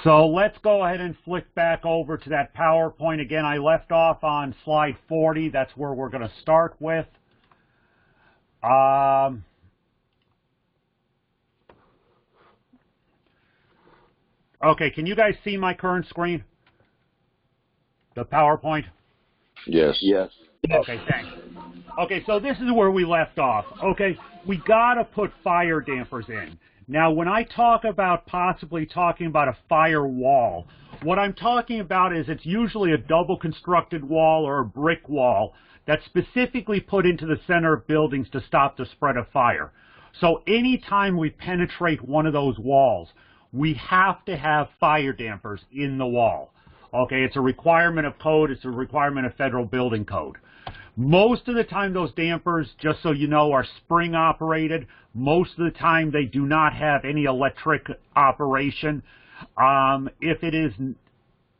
So let's go ahead and flick back over to that PowerPoint again. I left off on slide 40. That's where we're going to start with. Okay, can you guys see my current screen? The PowerPoint? Yes. Yes. Okay, thanks. Okay, so this is where we left off. Okay, we got to put fire dampers in. Now, when I talk about possibly talking about a fire wall, what I'm talking about is it's usually a double constructed wall or a brick wall that's specifically put into the center of buildings to stop the spread of fire. So anytime we penetrate one of those walls, we have to have fire dampers in the wall. Okay, it's a requirement of code, it's a requirement of federal building code. Most of the time those dampers, just so you know, are spring operated. Most of the time they do not have any electric operation. If it is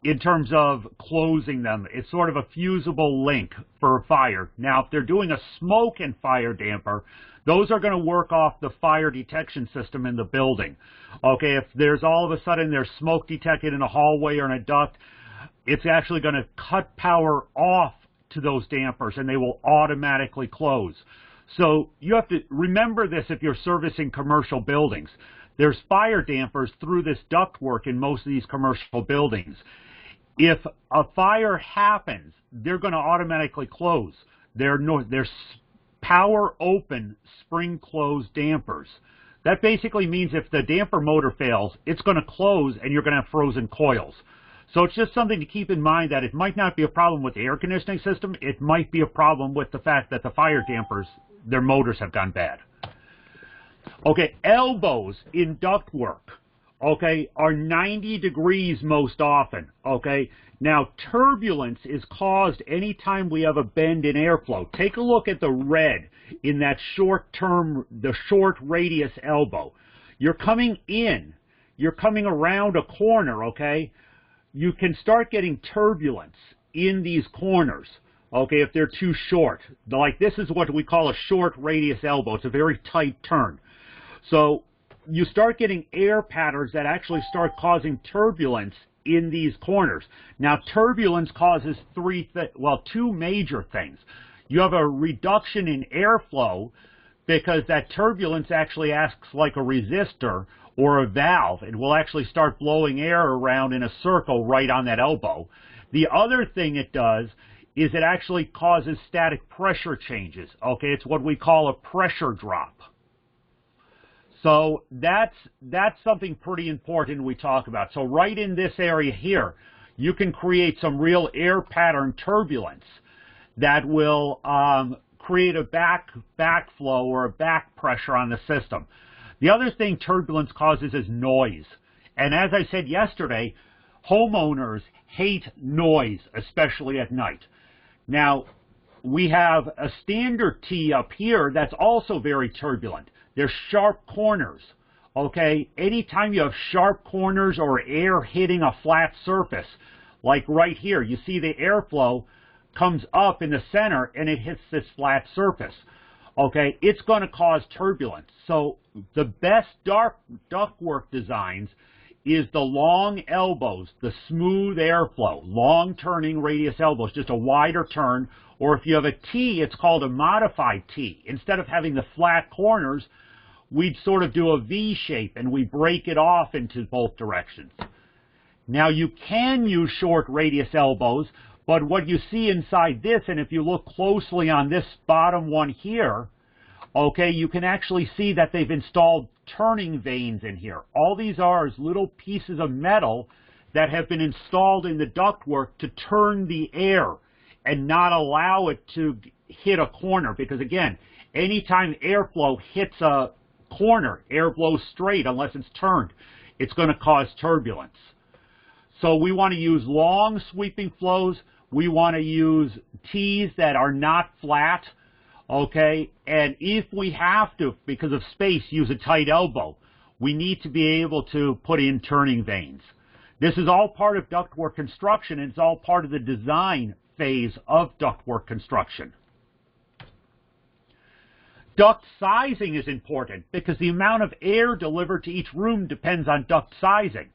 in terms of closing them, it's sort of a fusible link for fire. Now, if they're doing a smoke and fire damper, those are going to work off the fire detection system in the building. Okay, if there's all of a sudden there's smoke detected in a hallway or in a duct, it's actually going to cut power off to those dampers and they will automatically close. So you have to remember this if you're servicing commercial buildings. There's fire dampers through this ductwork in most of these commercial buildings. If a fire happens, they're going to automatically close. They're power open spring closed dampers. That basically means if the damper motor fails, it's going to close and you're going to have frozen coils. So it's just something to keep in mind that it might not be a problem with the air conditioning system. It might be a problem with the fact that the fire dampers, their motors have gone bad. Okay, elbows in ductwork, okay, are 90 degrees most often, okay? Now, turbulence is caused anytime we have a bend in airflow. Take a look at the red in that the short radius elbow. You're coming in, you're coming around a corner, okay? You can start getting turbulence in these corners, okay, if they're too short. Like this is what we call a short radius elbow. It's a very tight turn. So you start getting air patterns that actually start causing turbulence in these corners. Now, turbulence causes two major things. You have a reduction in airflow because that turbulence actually acts like a resistor or a valve. It will actually start blowing air around in a circle right on that elbow. The other thing it does is it actually causes static pressure changes. Okay, it's what we call a pressure drop. So that's something pretty important we talk about. So right in this area here, you can create some real air pattern turbulence that will create a backflow or a back pressure on the system. The other thing turbulence causes is noise. And as I said yesterday, homeowners hate noise, especially at night. Now, we have a standard T up here that's also very turbulent. There's sharp corners, okay? Anytime you have sharp corners or air hitting a flat surface, like right here, you see the airflow comes up in the center and it hits this flat surface. Okay, it's going to cause turbulence. So the best ductwork designs is the long elbows, the smooth airflow, long turning radius elbows, just a wider turn. Or if you have a T, it's called a modified T. Instead of having the flat corners, we'd sort of do a V shape and we break it off into both directions. Now you can use short radius elbows, but what you see inside this, and if you look closely on this bottom one here, okay, you can actually see that they've installed turning vanes in here. All these are is little pieces of metal that have been installed in the ductwork to turn the air and not allow it to hit a corner. Because again, anytime airflow hits a corner, air blows straight unless it's turned. It's going to cause turbulence. So we want to use long sweeping flows. We want to use T's that are not flat, okay? And if we have to, because of space, use a tight elbow, we need to be able to put in turning vanes. This is all part of ductwork construction, and it's all part of the design phase of ductwork construction. Duct sizing is important because the amount of air delivered to each room depends on duct sizing.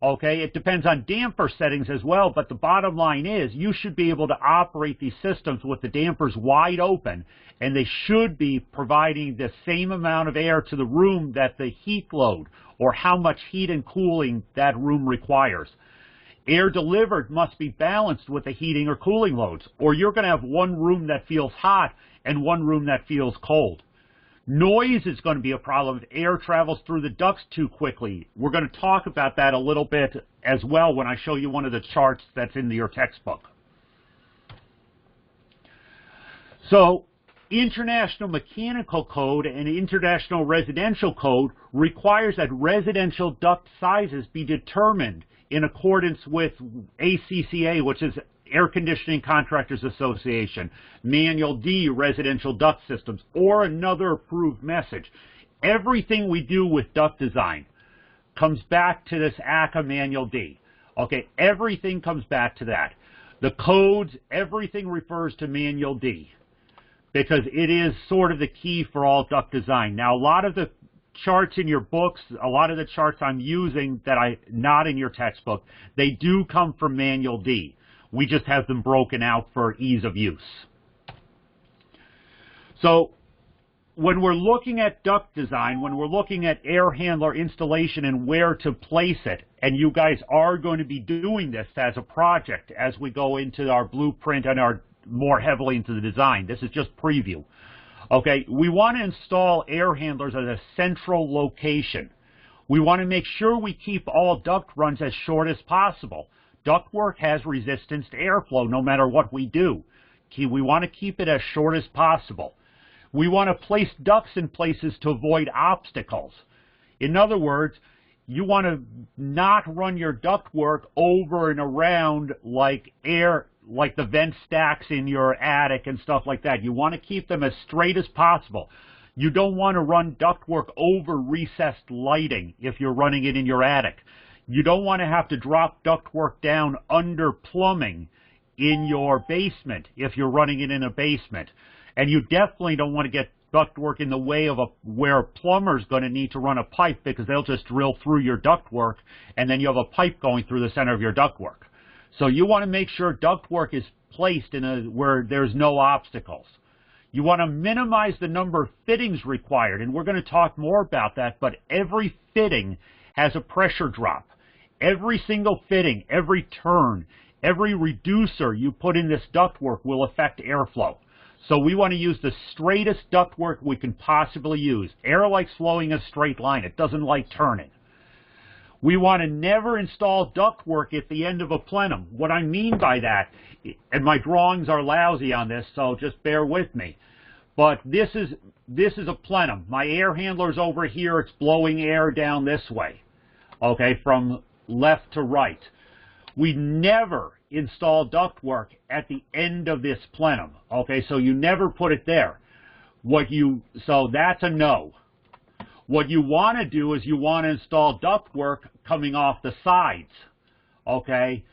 Okay, it depends on damper settings as well, but the bottom line is you should be able to operate these systems with the dampers wide open, and they should be providing the same amount of air to the room that the heat load, or how much heat and cooling that room requires. Air delivered must be balanced with the heating or cooling loads, or you're going to have one room that feels hot and one room that feels cold. Noise is going to be a problem if air travels through the ducts too quickly. We're going to talk about that a little bit as well when I show you one of the charts that's in your textbook. So, International Mechanical Code and International Residential Code requires that residential duct sizes be determined in accordance with ACCA, which is Air Conditioning Contractors Association, Manual D, Residential Duct Systems, or another approved message. Everything we do with duct design comes back to this ACCA Manual D. Okay, everything comes back to that. The codes, everything refers to Manual D, because it is sort of the key for all duct design. Now, a lot of the charts in your books, a lot of the charts I'm using that not in your textbook, they do come from Manual D. We just have them broken out for ease of use. So when we're looking at duct design, when we're looking at air handler installation and where to place it, and you guys are going to be doing this as a project as we go into our blueprint and our more heavily into the design. This is just preview. Okay, we want to install air handlers at a central location. We want to make sure we keep all duct runs as short as possible. Ductwork has resistance to airflow no matter what we do. We want to keep it as short as possible. We want to place ducts in places to avoid obstacles. In other words, you want to not run your ductwork over and around like the vent stacks in your attic and stuff like that. You want to keep them as straight as possible. You don't want to run ductwork over recessed lighting if you're running it in your attic. You don't want to have to drop ductwork down under plumbing in your basement if you're running it in a basement. And you definitely don't want to get ductwork in the way of where a plumber's going to need to run a pipe, because they'll just drill through your ductwork and then you have a pipe going through the center of your ductwork. So you want to make sure ductwork is placed where there's no obstacles. You want to minimize the number of fittings required, and we're going to talk more about that, but every fitting has a pressure drop. Every single fitting, every turn, every reducer you put in this ductwork will affect airflow. So we want to use the straightest ductwork we can possibly use. Air likes flowing a straight line. It doesn't like turning. We want to never install ductwork at the end of a plenum. What I mean by that, and my drawings are lousy on this, so just bear with me, but this is a plenum. My air handler's over here. It's blowing air down this way, okay, from left to right. We never install ductwork at the end of this plenum, okay, so you never put it there. So that's a no. What you want to do is you want to install ductwork coming off the sides, okay?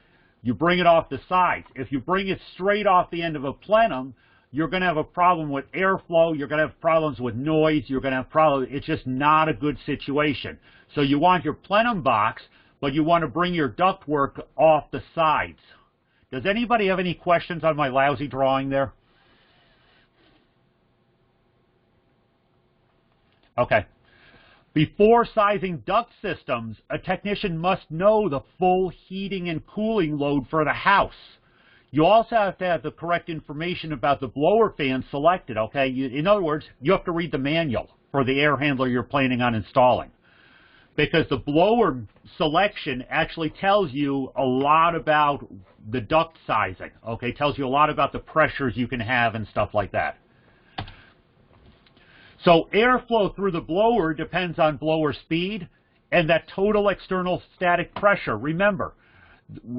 You bring it off the sides. If you bring it straight off the end of a plenum, you're going to have a problem with airflow, you're going to have problems with noise, you're going to have problems. It's just not a good situation. So you want your plenum box, but you want to bring your ductwork off the sides. Does anybody have any questions on my lousy drawing there? Okay. Before sizing duct systems, a technician must know the full heating and cooling load for the house. You also have to have the correct information about the blower fan selected, okay? In other words, you have to read the manual for the air handler you're planning on installing, because the blower selection actually tells you a lot about the duct sizing, okay? Tells you a lot about the pressures you can have and stuff like that. So airflow through the blower depends on blower speed and that total external static pressure. Remember,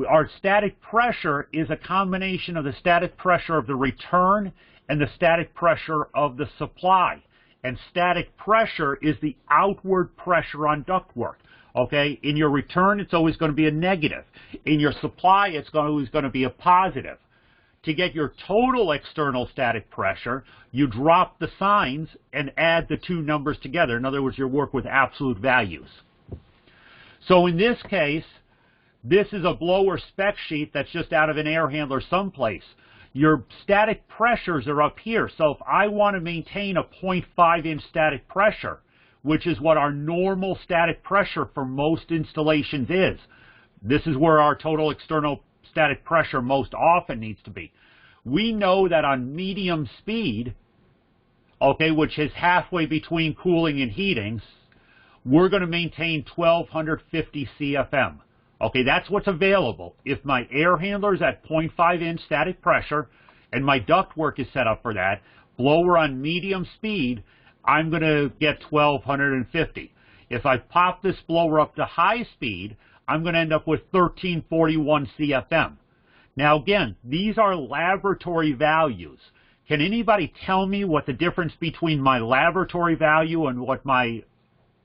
our static pressure is a combination of the static pressure of the return and the static pressure of the supply. And static pressure is the outward pressure on ductwork. Okay, in your return, it's always going to be a negative. In your supply, it's always going to be a positive. To get your total external static pressure, you drop the signs and add the two numbers together. In other words, you work with absolute values. So in this case, This is a blower spec sheet that's just out of an air handler someplace. Your static pressures are up here. So if I want to maintain a 0.5-inch static pressure, which is what our normal static pressure for most installations is, this is where our total external static pressure most often needs to be. We know that on medium speed, okay, which is halfway between cooling and heating, we're going to maintain 1250 CFM. Okay, that's what's available. If my air handler is at 0.5-inch static pressure and my ductwork is set up for that, blower on medium speed, I'm going to get 1250. If I pop this blower up to high speed, I'm going to end up with 1341 CFM. Now again, these are laboratory values. Can anybody tell me what the difference between my laboratory value and what my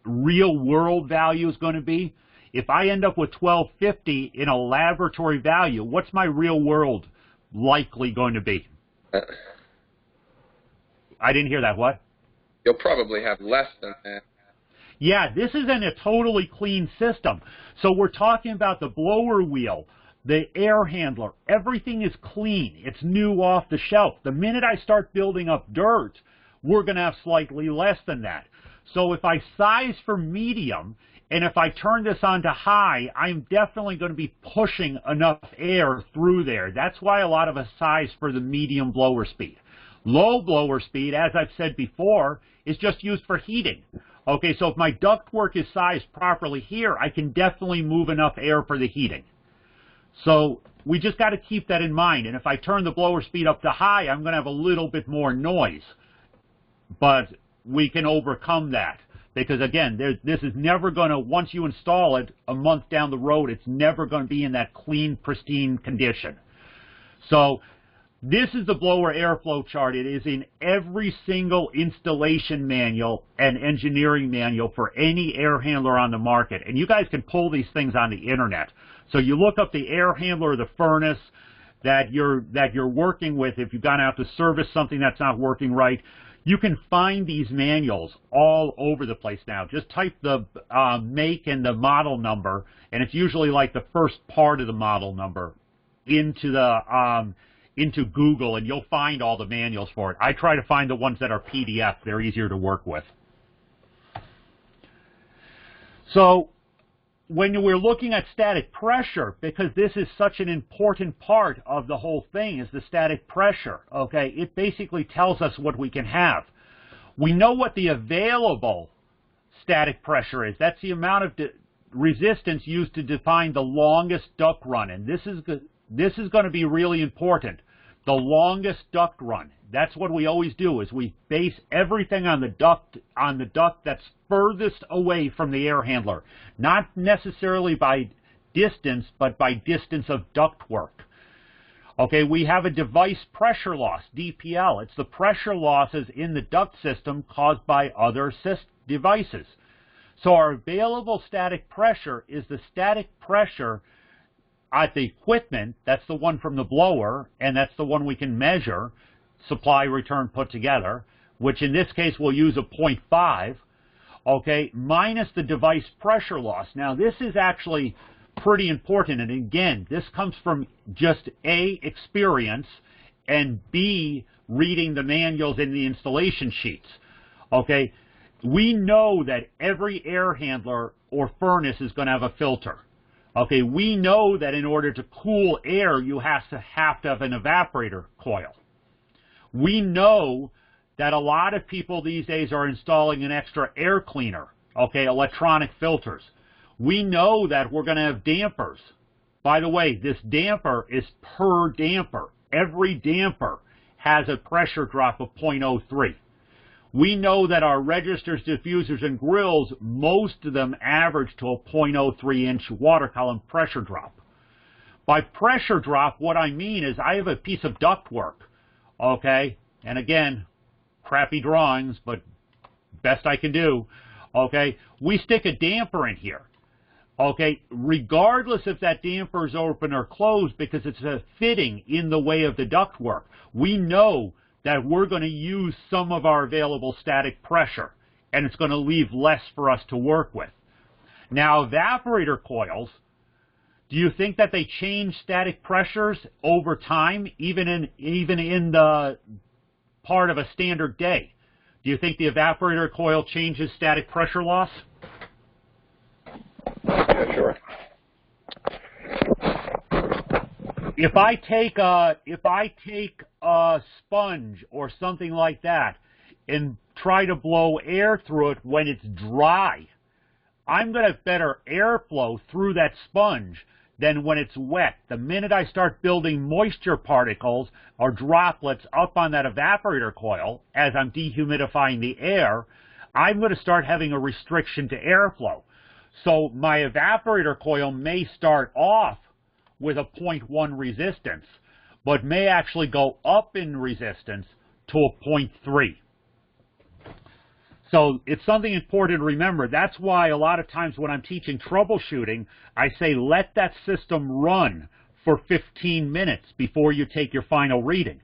real world value is going to be? If I end up with 1250 in a laboratory value, what's my real world likely going to be? I didn't hear that. What? You'll probably have less than that. Yeah, this isn't a totally clean system. So we're talking about the blower wheel, the air handler. Everything is clean. It's new off the shelf. The minute I start building up dirt, we're going to have slightly less than that. So if I size for medium, and if I turn this on to high, I'm definitely going to be pushing enough air through there. That's why a lot of us size for the medium blower speed. Low blower speed, as I've said before, is just used for heating. Okay, so if my ductwork is sized properly here, I can definitely move enough air for the heating. So we just got to keep that in mind. And if I turn the blower speed up to high, I'm going to have a little bit more noise. But we can overcome that. Because again, this is never going to, once you install it, a month down the road, it's never going to be in that clean, pristine condition. So this is the blower airflow chart. It is in every single installation manual and engineering manual for any air handler on the market. And you guys can pull these things on the internet. So you look up the air handler or the furnace that you're working with. If you've gone out to service something that's not working right, you can find these manuals all over the place now. Just type the make and the model number, and it's usually like the first part of the model number into Google, and you'll find all the manuals for it. I try to find the ones that are PDF. They're easier to work with. So when we're looking at static pressure, because this is such an important part of the whole thing, is the static pressure, okay? It basically tells us what we can have. We know what the available static pressure is. That's the amount of resistance used to define the longest duct run, and this is going to be really important. The longest duct run. That's what we always do, is we base everything on the duct that's furthest away from the air handler. Not necessarily by distance, but by distance of ductwork. Okay, we have a device pressure loss, DPL. It's the pressure losses in the duct system caused by other devices. So our available static pressure is the static pressure at the equipment. That's the one from the blower, and that's the one we can measure, supply, return, put together, which in this case we'll use a 0.5, okay, minus the device pressure loss. Now this is actually pretty important, and again, this comes from just A, experience, and B, reading the manuals and the installation sheets. Okay, we know that every air handler or furnace is going to have a filter. Okay, we know that in order to cool air, you have to have an evaporator coil. We know that a lot of people these days are installing an extra air cleaner, okay, electronic filters. We know that we're going to have dampers. By the way, this damper is per damper. Every damper has a pressure drop of 0.03. We know that our registers, diffusers, and grills, most of them average to a 0.03-inch water column pressure drop. By pressure drop, what I mean is I have a piece of ductwork, okay, and again, crappy drawings, but best I can do, okay, we stick a damper in here, okay, regardless if that damper is open or closed, because it's a fitting in the way of the ductwork. We know that we're going to use some of our available static pressure, and it's going to leave less for us to work with. Now, evaporator coils, Do you think that they change static pressures over time, even in the part of a standard day? Do you think the evaporator coil changes static pressure loss? Yeah, sure. If I take a sponge or something like that and try to blow air through it when it's dry, I'm going to have better airflow through that sponge than when it's wet. The minute I start building moisture particles or droplets up on that evaporator coil as I'm dehumidifying the air, I'm going to start having a restriction to airflow. So my evaporator coil may start off with a 0.1 resistance, but may actually go up in resistance to a 0.3. So it's something important to remember. That's why a lot of times when I'm teaching troubleshooting, I say let that system run for 15 minutes before you take your final reading.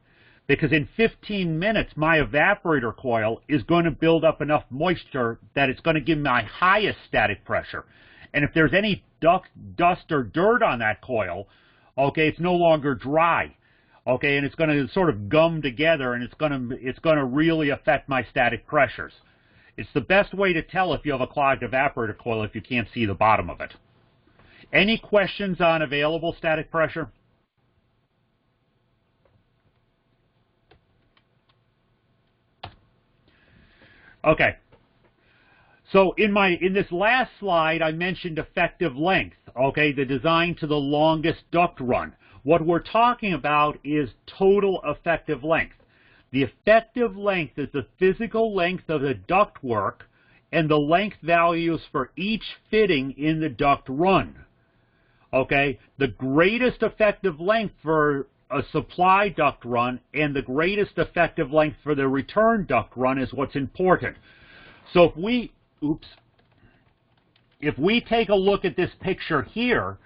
Because in 15 minutes, my evaporator coil is going to build up enough moisture that it's going to give me my highest static pressure. And if there's any dust or dirt on that coil, okay, it's no longer dry. Okay, and it's going to sort of gum together, and it's going to really affect my static pressures. It's the best way to tell if you have a clogged evaporator coil if you can't see the bottom of it. Any questions on available static pressure? Okay. So in this last slide, I mentioned effective length, okay, the design to the longest duct run. What we're talking about is total effective length. The effective length is the physical length of the ductwork and the length values for each fitting in the duct run. Okay, the greatest effective length for a supply duct run and the greatest effective length for the return duct run is what's important. So if we take a look at this picture here,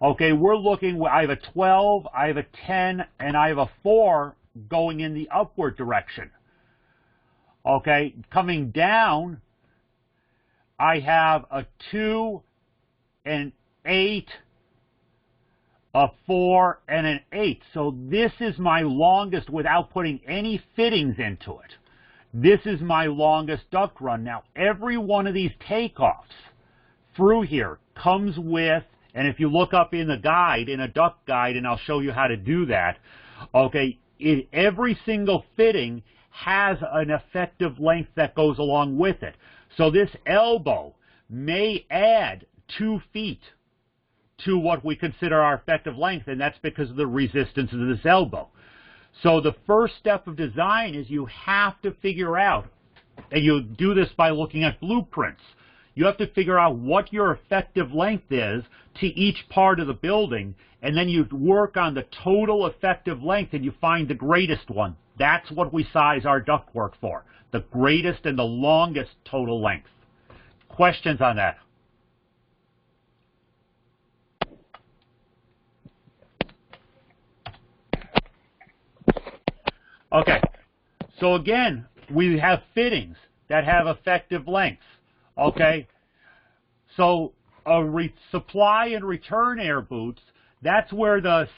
okay, we're looking, I have a 12, I have a 10, and I have a 4 going in the upward direction. Okay, coming down, I have a 2, an 8, a 4, and an 8. So this is my longest without putting any fittings into it. This is my longest duct run. Now, every one of these takeoffs through here comes with, and if you look up in the guide, in a duct guide, and I'll show you how to do that, okay, every single fitting has an effective length that goes along with it. So this elbow may add 2 feet to what we consider our effective length, and that's because of the resistance of this elbow. So the first step of design is you have to figure out, and you do this by looking at blueprints, you have to figure out what your effective length is to each part of the building, and then you work on the total effective length and you find the greatest one. That's what we size our ductwork for, the greatest and the longest total length. Questions on that? Okay, so again, we have fittings that have effective lengths, okay? So supply and return air boots, that's where the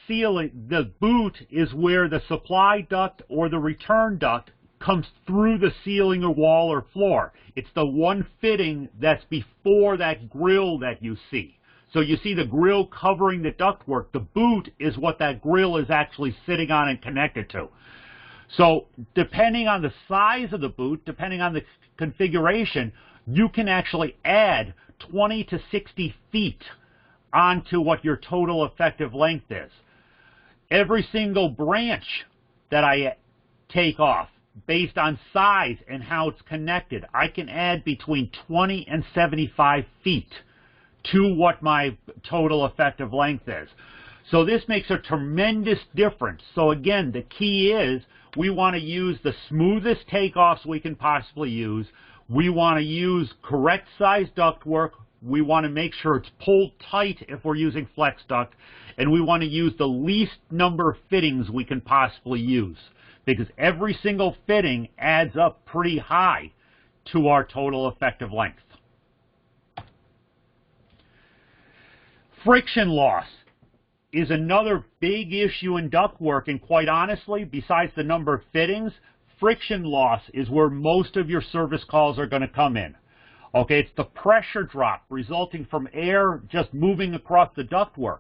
boot is where the supply duct or the return duct comes through the ceiling or wall or floor. It's the one fitting that's before that grill that you see. So you see the grill covering the ductwork. The boot is what that grill is actually sitting on and connected to. So depending on the size of the boot, depending on the configuration, you can actually add 20 to 60 feet onto what your total effective length is. Every single branch that I take off, based on size and how it's connected, I can add between 20 and 75 feet to what my total effective length is. So this makes a tremendous difference. So again, the key is we want to use the smoothest takeoffs we can possibly use. We want to use correct size ductwork. We want to make sure it's pulled tight if we're using flex duct. And we want to use the least number of fittings we can possibly use, because every single fitting adds up pretty high to our total effective length. Friction loss is another big issue in ductwork, and quite honestly, besides the number of fittings, friction loss is where most of your service calls are going to come in. Okay, it's the pressure drop resulting from air just moving across the ductwork.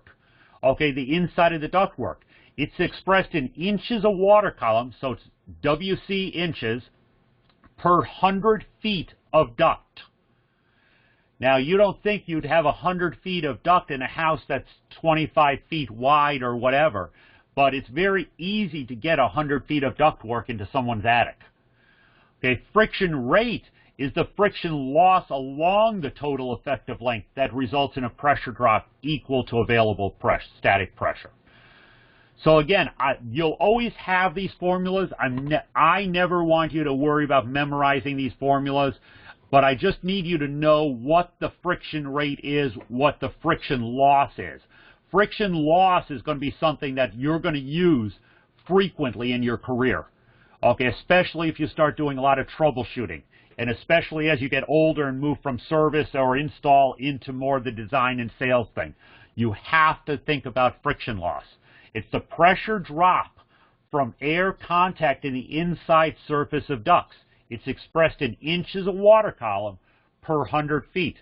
Okay, the inside of the ductwork. It's expressed in inches of water column, so it's WC inches per 100 feet of duct. Now, you don't think you'd have 100 feet of duct in a house that's 25 feet wide or whatever, but it's very easy to get 100 feet of ductwork into someone's attic. Okay, friction rate is the friction loss along the total effective length that results in a pressure drop equal to available static pressure. So again, you'll always have these formulas. I never want you to worry about memorizing these formulas, but I just need you to know what the friction rate is, what the friction loss is. Friction loss is going to be something that you're going to use frequently in your career, okay, especially if you start doing a lot of troubleshooting, and especially as you get older and move from service or install into more of the design and sales thing. You have to think about friction loss. It's the pressure drop from air contact in the inside surface of ducts. It's expressed in inches of water column per 100 feet.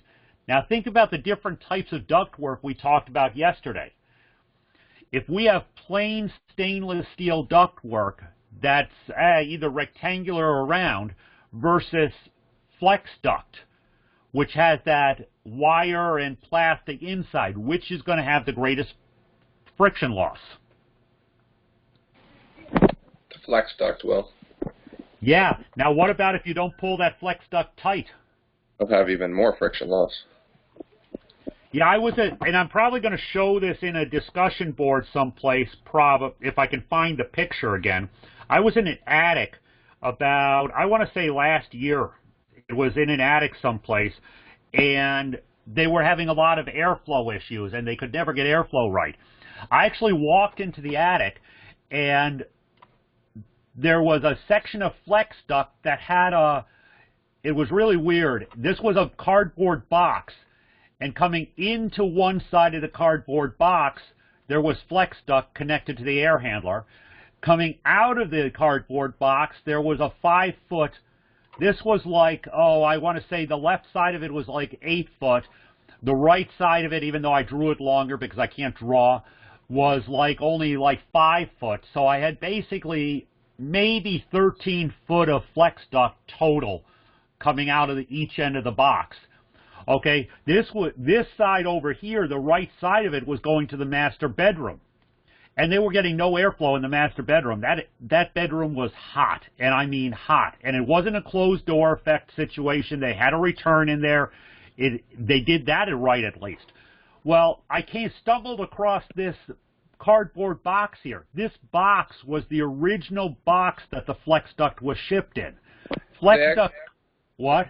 Now think about the different types of ductwork we talked about yesterday. If we have plain stainless steel ductwork that's either rectangular or round versus flex duct, which has that wire and plastic inside, which is going to have the greatest friction loss? The flex duct will. Yeah. Now what about if you don't pull that flex duct tight? It'll have even more friction loss. Yeah, and I'm probably going to show this in a discussion board someplace, if I can find the picture again. I was in an attic about, I want to say last year. It was in an attic someplace, and they were having a lot of airflow issues, and they could never get airflow right. I actually walked into the attic, and there was a section of flex duct that had it was really weird. This was a cardboard box, and coming into one side of the cardboard box, there was flex duct connected to the air handler. Coming out of the cardboard box, there was a 5-foot, this was like, I want to say the left side of it was like 8 foot. The right side of it, even though I drew it longer because I can't draw, was only 5 foot. So I had basically maybe 13 foot of flex duct total coming out of each end of the box. Okay, this side over here, the right side of it, was going to the master bedroom. And they were getting no airflow in the master bedroom. That bedroom was hot, and I mean hot. And it wasn't a closed door effect situation. They had a return in there. They did that right at least. Well, I stumbled across this cardboard box here. This box was the original box that the flex duct was shipped in. Flex duct, what?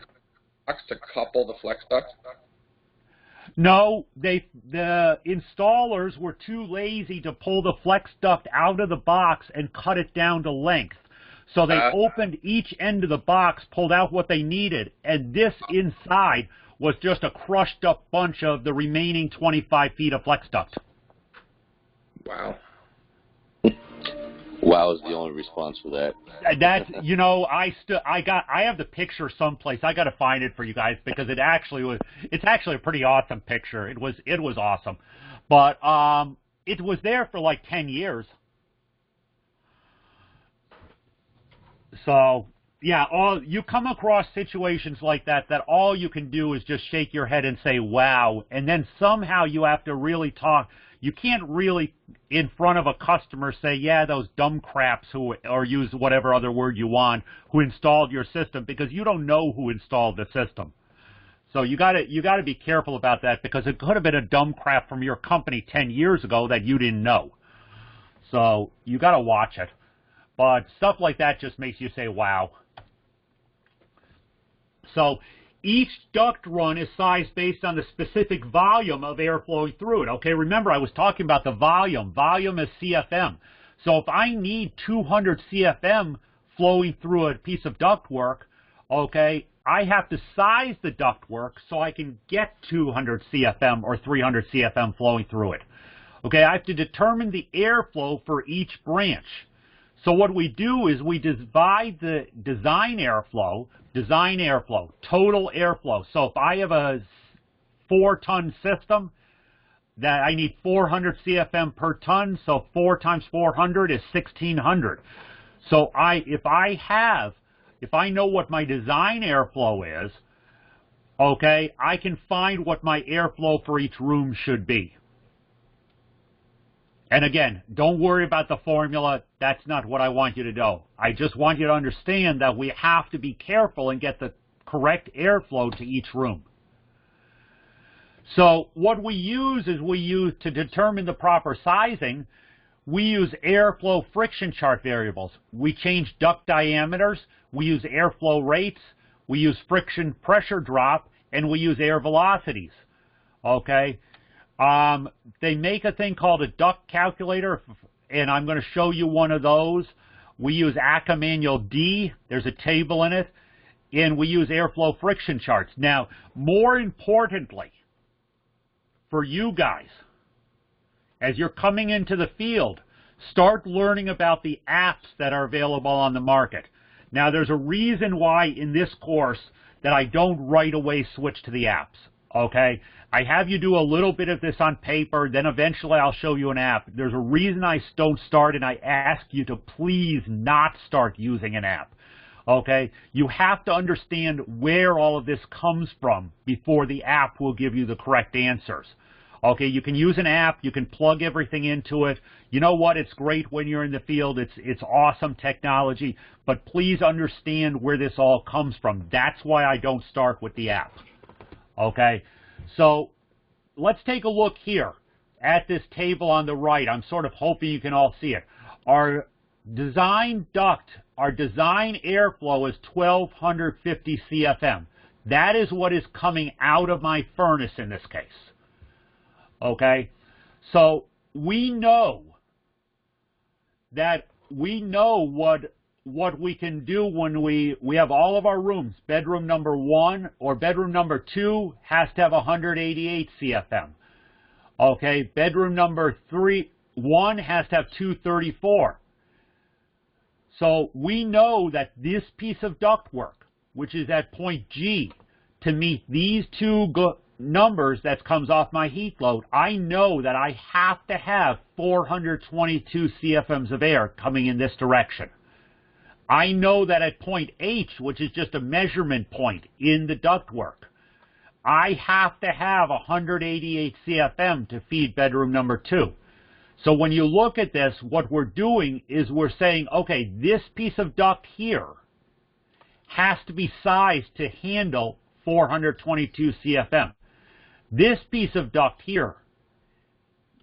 To couple the flex duct? No, the installers were too lazy to pull the flex duct out of the box and cut it down to length. So they opened each end of the box, pulled out what they needed, and this inside was just a crushed up bunch of the remaining 25 feet of flex duct. Wow. Wow is the only response for that. That's, I have the picture someplace. I got to find it for you guys because it's actually a pretty awesome picture. It was awesome. But it was there for like 10 years. So, yeah, you come across situations like that all you can do is just shake your head and say, wow, and then somehow you have to really talk. You can't really, in front of a customer, say, yeah, those dumb craps or use whatever other word you want, who installed your system, because you don't know who installed the system. So you gotta be careful about that, because it could have been a dumb crap from your company 10 years ago that you didn't know. So you gotta watch it. But stuff like that just makes you say, wow. So each duct run is sized based on the specific volume of air flowing through it. Okay, remember I was talking about the volume. Volume is CFM. So if I need 200 CFM flowing through a piece of ductwork, okay, I have to size the ductwork so I can get 200 CFM or 300 CFM flowing through it. Okay, I have to determine the airflow for each branch. So what we do is we divide the design airflow, total airflow. So if I have a 4-ton system, that I need 400 CFM per ton, so 4 times 400 is 1,600. So if I know what my design airflow is, okay, I can find what my airflow for each room should be. And again, don't worry about the formula. That's not what I want you to do. I just want you to understand that we have to be careful and get the correct airflow to each room. So what we use to determine the proper sizing, we use airflow friction chart variables. We change duct diameters, we use airflow rates, we use friction pressure drop, and we use air velocities. Okay? They make a thing called a duct calculator, and I'm going to show you one of those. We use ACA Manual D. There's a table in it. And we use airflow friction charts. Now, more importantly, for you guys, as you're coming into the field, start learning about the apps that are available on the market. Now, there's a reason why in this course that I don't right away switch to the apps, okay? I have you do a little bit of this on paper, then eventually I'll show you an app. There's a reason I don't start, and I ask you to please not start using an app, okay? You have to understand where all of this comes from before the app will give you the correct answers. Okay, you can use an app, you can plug everything into it. You know what? It's great when you're in the field. It's awesome technology, but please understand where this all comes from. That's why I don't start with the app. Okay, so let's take a look here at this table on the right. I'm sort of hoping you can all see it. Our design duct, our design airflow is 1,250 CFM. That is what is coming out of my furnace in this case. Okay, so we know what we can do when we have all of our rooms. Bedroom number 1 or bedroom number 2 has to have 188 CFM. Okay, bedroom number 1 has to have 234. So we know that this piece of ductwork, which is at point G, to meet these two numbers that comes off my heat load, I know that I have to have 422 CFMs of air coming in this direction. I know that at point H, which is just a measurement point in the ductwork, I have to have 188 CFM to feed bedroom number 2. So when you look at this, what we're doing is we're saying, okay, this piece of duct here has to be sized to handle 422 CFM. This piece of duct here,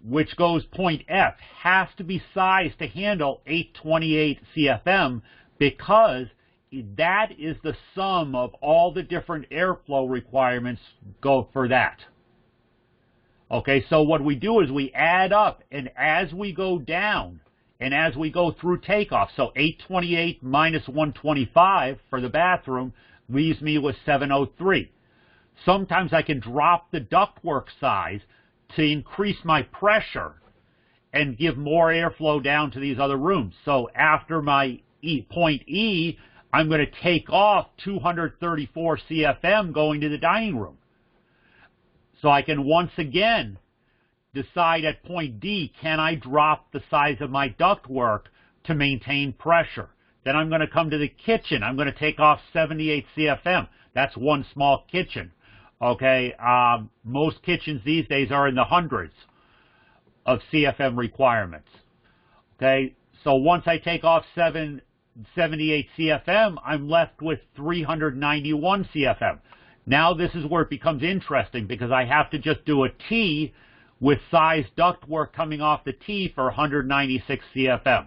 which goes point F, has to be sized to handle 828 CFM because that is the sum of all the different airflow requirements go for that. Okay, so what we do is we add up, and as we go down, and as we go through takeoff, so 828 minus 125 for the bathroom leaves me with 703. Sometimes I can drop the ductwork size to increase my pressure and give more airflow down to these other rooms. So after my point E, I'm going to take off 234 CFM going to the dining room. So I can once again decide at point D, can I drop the size of my ductwork to maintain pressure? Then I'm going to come to the kitchen. I'm going to take off 78 CFM. That's one small kitchen. Okay, most kitchens these days are in the hundreds of CFM requirements. Okay, so once I take off 78 CFM, I'm left with 391 CFM. Now this is where it becomes interesting because I have to just do a T with size ductwork coming off the T for 196 CFM.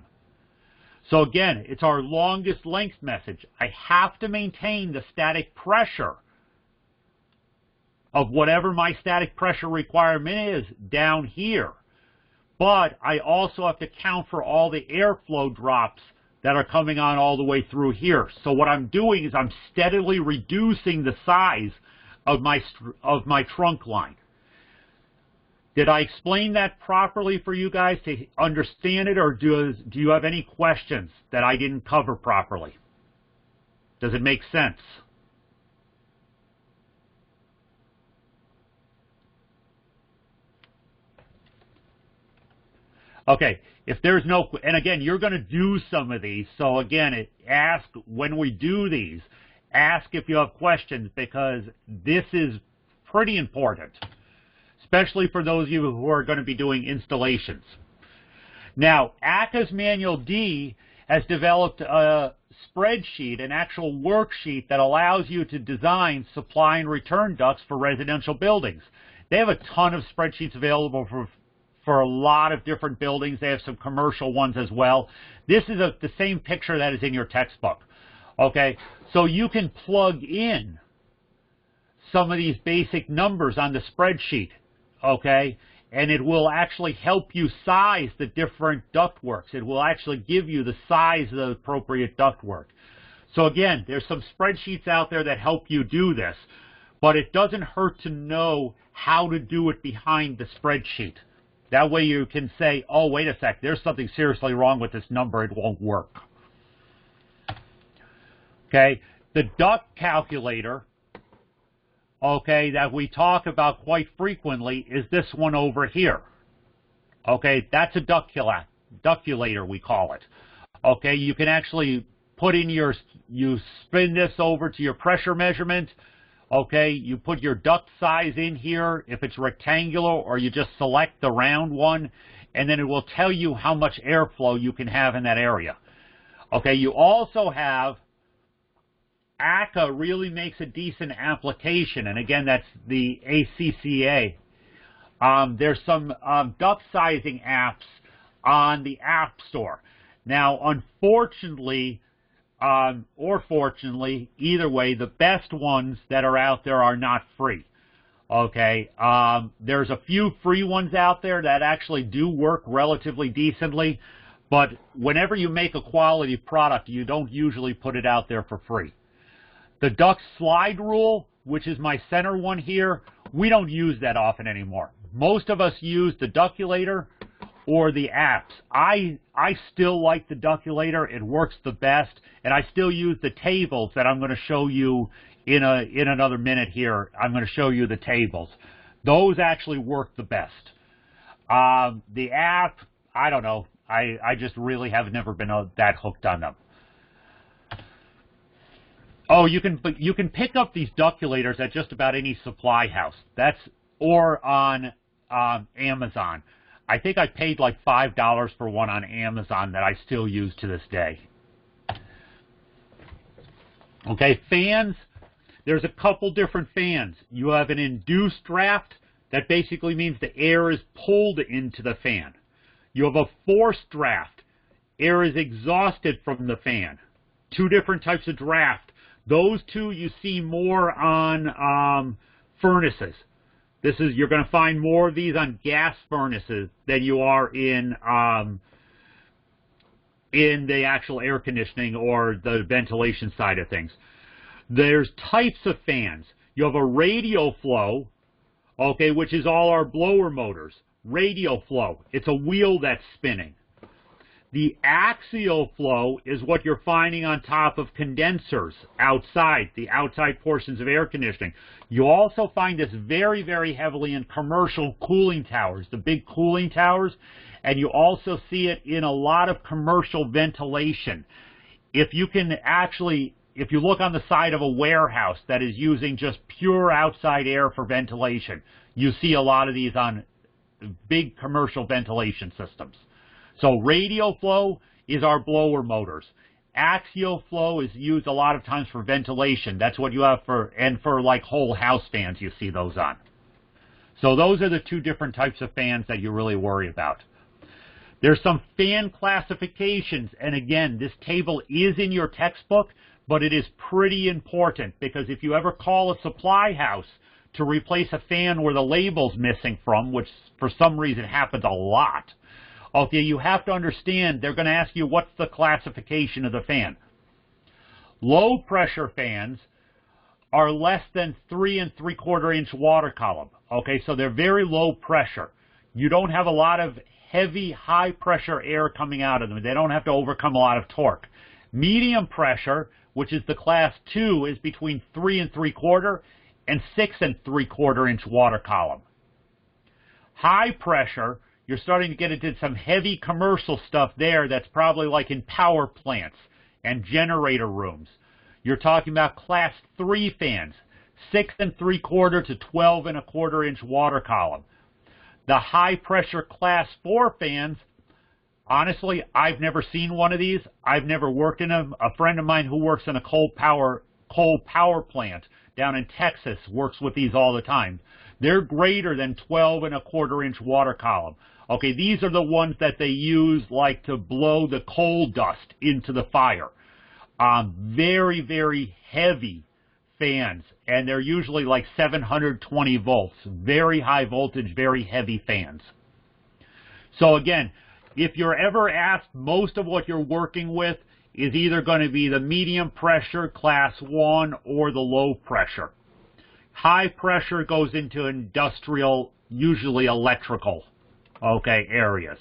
So again, it's our longest length message. I have to maintain the static pressure of whatever my static pressure requirement is down here. But I also have to count for all the airflow drops that are coming on all the way through here. So what I'm doing is I'm steadily reducing the size of my trunk line. Did I explain that properly for you guys to understand it, or do you have any questions that I didn't cover properly? Does it make sense? Okay, if there's no, and again, you're going to do some of these, so again, ask when we do these, ask if you have questions, because this is pretty important, especially for those of you who are going to be doing installations. Now, ACCA's Manual D has developed a spreadsheet, an actual worksheet that allows you to design supply and return ducts for residential buildings. They have a ton of spreadsheets available for a lot of different buildings. They have some commercial ones as well. This is the same picture that is in your textbook. Okay, so you can plug in some of these basic numbers on the spreadsheet, okay, and it will actually help you size the different ductworks. It will actually give you the size of the appropriate ductwork. So again, there's some spreadsheets out there that help you do this, but it doesn't hurt to know how to do it behind the spreadsheet. That way you can say, oh, wait a sec, there's something seriously wrong with this number, it won't work. Okay, the duct calculator, okay, that we talk about quite frequently is this one over here. Okay, that's a ductulator, we call it. Okay, you can actually put in you spin this over to your pressure measurement. Okay, you put your duct size in here, if it's rectangular, or you just select the round one, and then it will tell you how much airflow you can have in that area. Okay, you also have, ACCA really makes a decent application, and again, that's the ACCA. There's some duct sizing apps on the App Store. Now, unfortunately, or fortunately, either way, the best ones that are out there are not free. Okay, there's a few free ones out there that actually do work relatively decently, but whenever you make a quality product, you don't usually put it out there for free. The duct slide rule, which is my center one here, we don't use that often anymore. Most of us use the ductulator or the apps. I still like the ductulator. It works the best, and I still use the tables that I'm going to show you in another minute here. I'm going to show you the tables. Those actually work the best. The app, I don't know. I just really have never been that hooked on them. Oh, you can pick up these ductulators at just about any supply house. Or on Amazon. I think I paid like $5 for one on Amazon that I still use to this day. Okay, fans. There's a couple different fans. You have an induced draft. That basically means the air is pulled into the fan. You have a forced draft. Air is exhausted from the fan. Two different types of draft. Those two you see more on furnaces. You're going to find more of these on gas furnaces than you are in the actual air conditioning or the ventilation side of things. There's types of fans. You have a radial flow, okay, which is all our blower motors. Radial flow, it's a wheel that's spinning. The axial flow is what you're finding on top of condensers outside, the outside portions of air conditioning. You also find this very, very heavily in commercial cooling towers, the big cooling towers, and you also see it in a lot of commercial ventilation. If you look on the side of a warehouse that is using just pure outside air for ventilation, you see a lot of these on big commercial ventilation systems. So radial flow is our blower motors. Axial flow is used a lot of times for ventilation. That's what you have for like whole house fans, you see those on. So those are the two different types of fans that you really worry about. There's some fan classifications, and again, this table is in your textbook, but it is pretty important because if you ever call a supply house to replace a fan where the label's missing from, which for some reason happens a lot, okay, you have to understand they're going to ask you what's the classification of the fan. Low pressure fans are less than 3 3/4 inch water column. Okay, so they're very low pressure. You don't have a lot of heavy, high-pressure air coming out of them. They don't have to overcome a lot of torque. Medium pressure, which is the Class 2, is between 3 3/4 and 6 3/4 inch water column. High pressure, you're starting to get into some heavy commercial stuff there that's probably like in power plants and generator rooms. You're talking about Class 3 fans, 6 3/4 to 12 1/4 inch water column. The high pressure Class 4 fans, honestly, I've never seen one of these. I've never worked in them. A friend of mine who works in a coal power plant down in Texas works with these all the time. They're greater than 12 1/4 inch water column. Okay, these are the ones that they use like to blow the coal dust into the fire. Very, very heavy fans, and they're usually like 720 volts. Very high voltage, very heavy fans. So again, if you're ever asked, most of what you're working with is either going to be the medium pressure Class 1 or the low pressure. High pressure goes into industrial, usually electrical, okay, areas.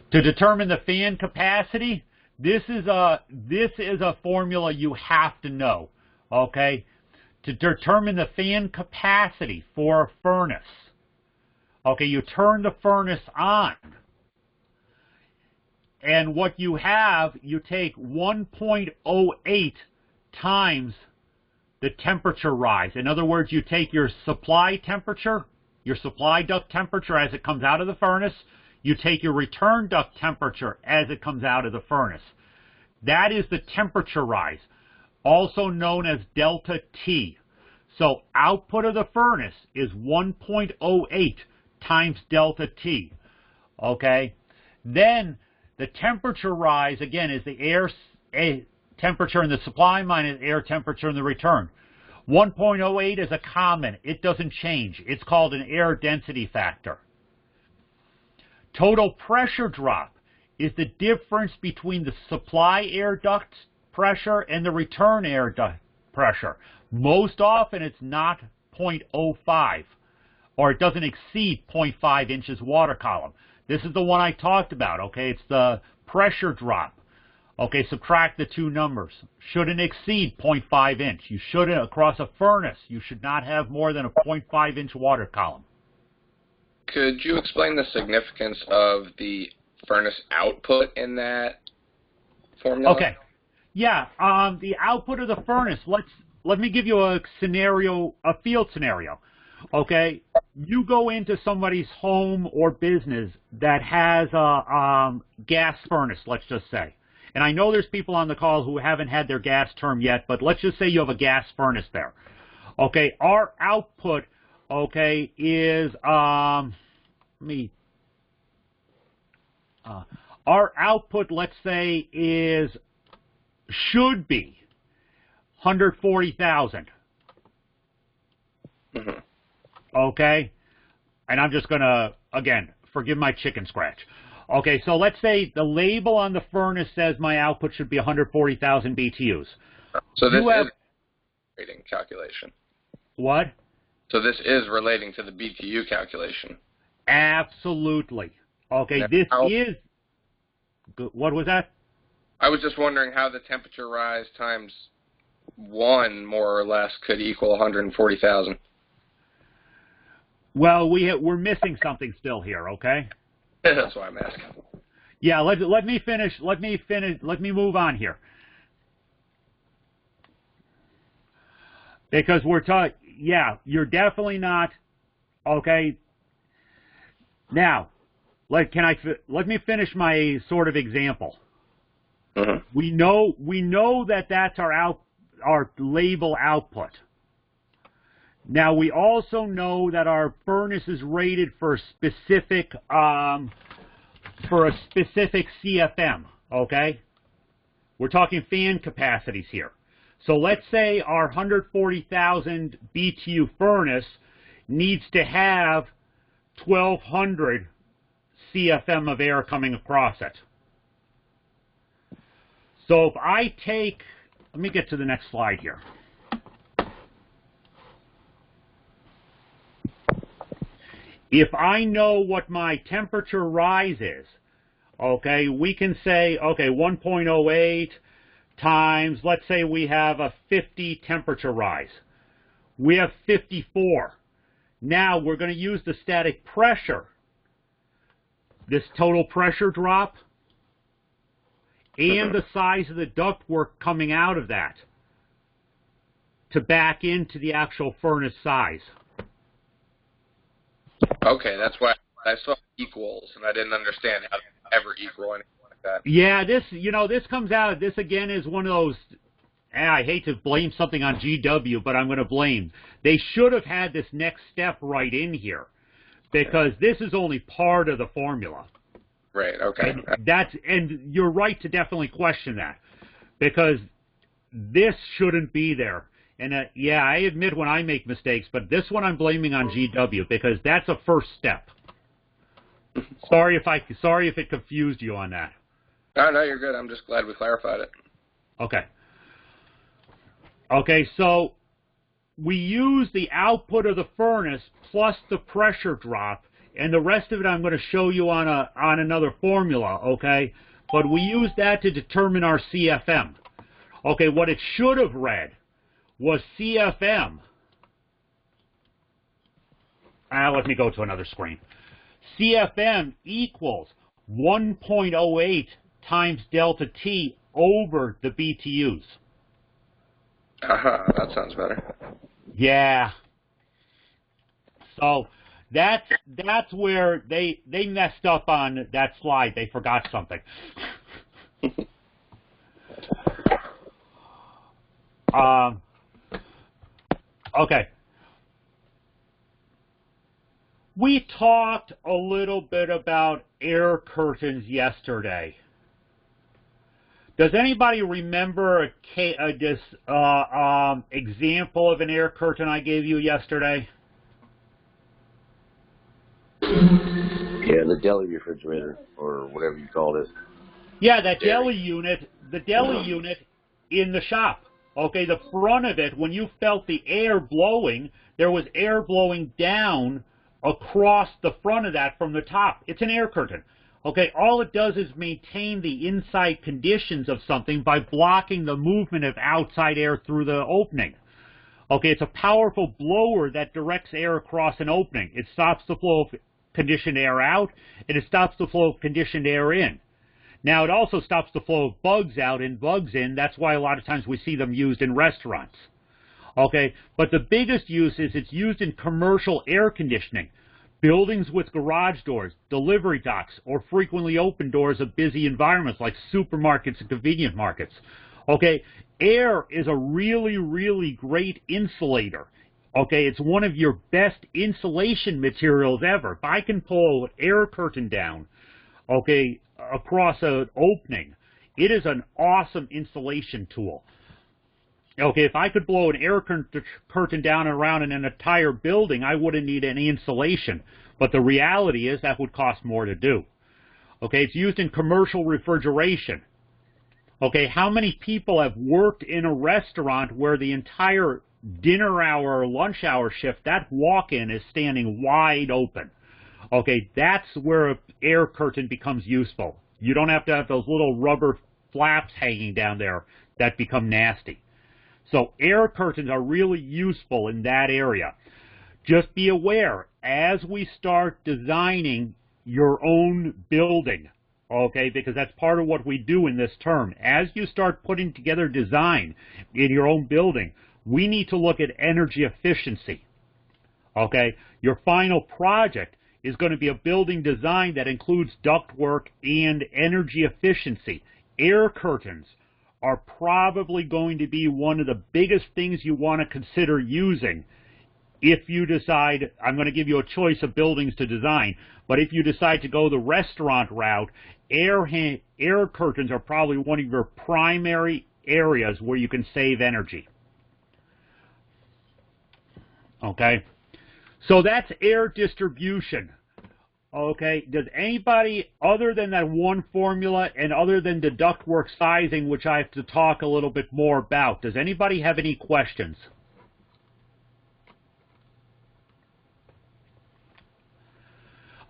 To determine the fan capacity, this is a formula you have to know, okay? To determine the fan capacity for a furnace, okay, you turn the furnace on, and what you have, you take 1.08 times the temperature rise. In other words, you take your supply temperature, your supply duct temperature as it comes out of the furnace, you take your return duct temperature as it comes out of the furnace. That is the temperature rise, also known as delta T. So output of the furnace is 1.08 times delta T. Okay? Then the temperature rise, again, is the air temperature in the supply minus air temperature in the return. 1.08 is a common. It doesn't change. It's called an air density factor. Total pressure drop is the difference between the supply air duct pressure and the return air duct pressure. Most often it's not 0.05, or it doesn't exceed 0.5 inches water column. This is the one I talked about, okay? It's the pressure drop. Okay, subtract the two numbers. Shouldn't exceed 0.5 inch. You shouldn't, across a furnace, you should not have more than a 0.5 inch water column. Could you explain the significance of the furnace output in that formula? Okay. Yeah, the output of the furnace, let me give you a scenario, a field scenario. Okay, you go into somebody's home or business that has a gas furnace, let's just say. And I know there's people on the call who haven't had their gas term yet, but let's just say you have a gas furnace there. Okay, our output, okay, is, our output, let's say, should be 140,000. Mm-hmm. Okay? And I'm just going to, again, forgive my chicken scratch. Okay, so let's say the label on the furnace says my output should be 140,000 BTUs. So this is rating calculation. What? So this is relating to the BTU calculation. Absolutely. Okay, this is... What was that? I was just wondering how the temperature rise times 1, more or less, could equal 140,000. Well, we're missing something still here, okay? That's why I'm asking. Yeah, let me finish. Let me move on here. Because we're talking, yeah, you're definitely not, okay? Now, let me finish my sort of example. Mm-hmm. We know that that's our label output. Now, we also know that our furnace is rated for a specific CFM, okay? We're talking fan capacities here. So let's say our 140,000 BTU furnace needs to have 1,200 CFM of air coming across it. So if I take, let me get to the next slide here. if I know what my temperature rise is, okay, we can say, okay, 1.08 times, let's say we have a 50 temperature rise. We have 54. Now we're going to use the static pressure, this total pressure drop, and the size of the ductwork coming out of that to back into the actual furnace size. Okay, that's why I saw equals, and I didn't understand how to ever equal anything like that. Yeah, this comes out, this again is one of those, I hate to blame something on GW, but I'm going to blame. They should have had this next step right in here, because this is only part of the formula. Right, okay. And you're right to definitely question that, because this shouldn't be there. And yeah, I admit when I make mistakes, but this one I'm blaming on GW, because that's a first step. Sorry if it confused you on that. No, you're good. I'm just glad we clarified it. Okay. Okay, so we use the output of the furnace plus the pressure drop, and the rest of it I'm going to show you on another formula, okay? But we use that to determine our CFM. Okay, what it should have read was CFM. Let me go to another screen. CFM equals 1.08 times delta T over the BTUs. That sounds better. Yeah. So that's where they messed up on that slide. They forgot something. Okay. We talked a little bit about air curtains yesterday. Does anybody remember this example of an air curtain I gave you yesterday? Yeah, the deli refrigerator, or whatever you called it. Yeah, that deli unit, the deli unit in the shop. Okay, the front of it, when you felt the air blowing, there was air blowing down across the front of that from the top. It's an air curtain. Okay, all it does is maintain the inside conditions of something by blocking the movement of outside air through the opening. Okay, it's a powerful blower that directs air across an opening. It stops the flow of conditioned air out, and it stops the flow of conditioned air in. Now, it also stops the flow of bugs out and bugs in. That's why a lot of times we see them used in restaurants. Okay, but the biggest use is it's used in commercial air conditioning, buildings with garage doors, delivery docks, or frequently open doors of busy environments like supermarkets and convenient markets. Okay, air is a really, really great insulator. Okay, it's one of your best insulation materials ever. If I can pull an air curtain down, okay, across an opening, it is an awesome insulation tool. Okay, if I could blow an air curtain down and around in an entire building, I wouldn't need any insulation. But the reality is that would cost more to do. Okay, it's used in commercial refrigeration. Okay, how many people have worked in a restaurant where the entire dinner hour or lunch hour shift, that walk-in is standing wide open? Okay, that's where an air curtain becomes useful. You don't have to have those little rubber flaps hanging down there that become nasty. So air curtains are really useful in that area. Just be aware, as we start designing your own building, okay, because that's part of what we do in this term. As you start putting together design in your own building, we need to look at energy efficiency. Okay, your final project is going to be a building design that includes ductwork and energy efficiency. Air curtains are probably going to be one of the biggest things you want to consider using if you decide, I'm going to give you a choice of buildings to design, but if you decide to go the restaurant route, air curtains are probably one of your primary areas where you can save energy. Okay, so that's air distribution. Okay, does anybody, other than that one formula and other than the ductwork sizing, which I have to talk a little bit more about, does anybody have any questions?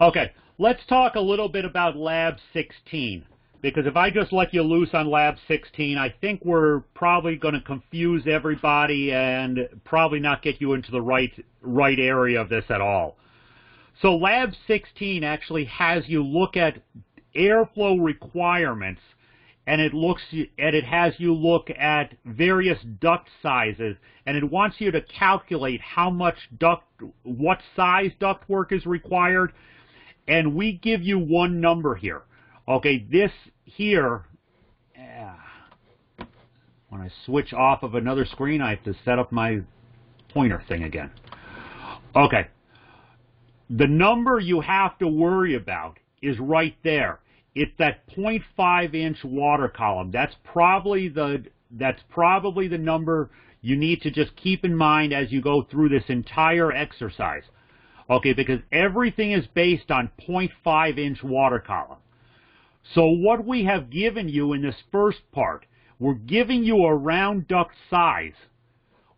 Okay, let's talk a little bit about Lab 16, because if I just let you loose on Lab 16, I think we're probably going to confuse everybody and probably not get you into the right area of this at all. So Lab 16 actually has you look at airflow requirements, and it has you look at various duct sizes, and it wants you to calculate what size ductwork is required. And we give you one number here. Okay, this here, when I switch off of another screen, I have to set up my pointer thing again. Okay, the number you have to worry about is right there. It's that 0.5-inch water column. That's probably the number you need to just keep in mind as you go through this entire exercise. Okay, because everything is based on 0.5-inch water column. So what we have given you in this first part, we're giving you a round duct size.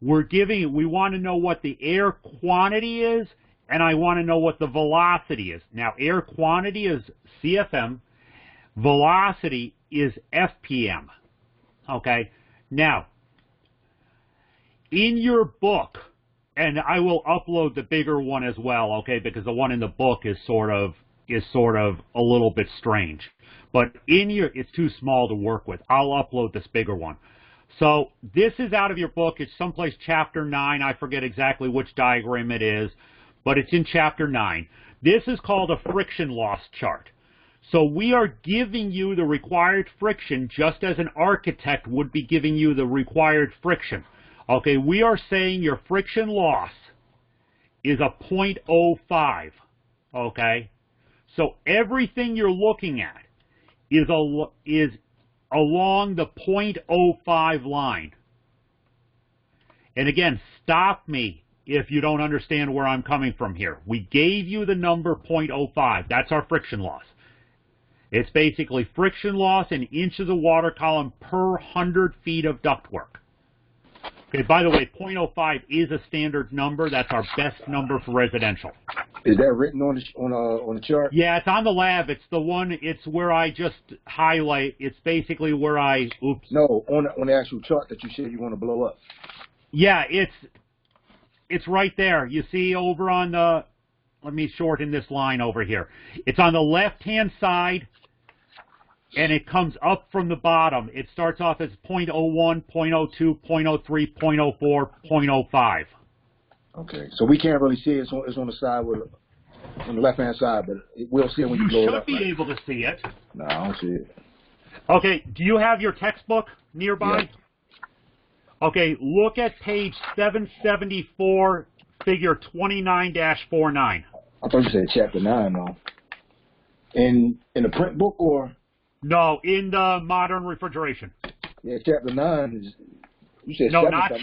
We want to know what the air quantity is, and I want to know what the velocity is. Now, air quantity is CFM, velocity is FPM. Okay, now, in your book, and I will upload the bigger one as well, okay, because the one in the book is sort of a little bit strange. But it's too small to work with. I'll upload this bigger one. So this is out of your book. It's someplace chapter 9. I forget exactly which diagram it is, but it's in chapter 9. This is called a friction loss chart. So we are giving you the required friction just as an architect would be giving you the required friction. Okay, we are saying your friction loss is a 0.05, okay? So everything you're looking at is along the 0.05 line. And again, stop me if you don't understand where I'm coming from here. We gave you the number 0.05. That's our friction loss. It's basically friction loss in inches of water column per 100 feet of ductwork. Okay, by the way, 0.05 is a standard number. That's our best number for residential. Is that written on the chart? Yeah, it's on the lab. It's the one. It's where I just highlight. It's basically where I. Oops. No, on the actual chart that you said you want to blow up. Yeah, it's right there. You see over on the. Let me shorten this line over here. It's on the left-hand side, and it comes up from the bottom. It starts off as 0.01, 0.02, 0.03, 0.04, 0.05. Okay, so we can't really see it. It's on the side, on the left-hand side, but we'll see it when you blow it up. You should be able to see it. No, I don't see it. Okay, do you have your textbook nearby? Yeah. Okay, look at page 774, figure 29-49. I thought you said chapter 9, though. In the print book, or? No, in the Modern Refrigeration. Yeah, chapter 9 is. You said no, not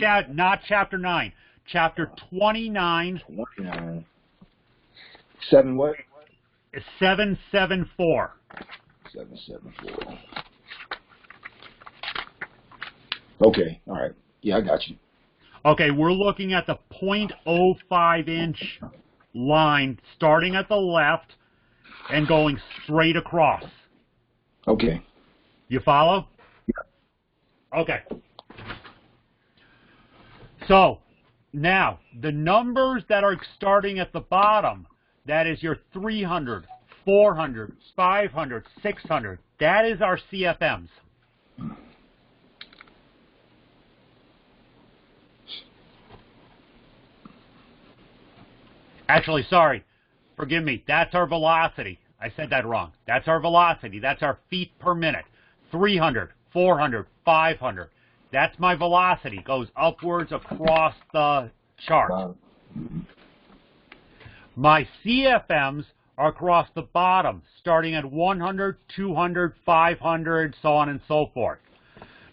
chapter 9. Chapter 29. 29. 7 what? 774. 774. Okay, all right. Yeah, I got you. Okay, we're looking at the 0.05-inch line starting at the left and going straight across. Okay. You follow? Yeah. Okay. So, now, the numbers that are starting at the bottom, that is your 300, 400, 500, 600, that is our CFMs. Actually, sorry, forgive me, that's our velocity. I said that wrong. That's our velocity. That's our feet per minute. 300, 400, 500. That's my velocity. Goes upwards across the chart. Wow. My CFMs are across the bottom, starting at 100, 200, 500, so on and so forth.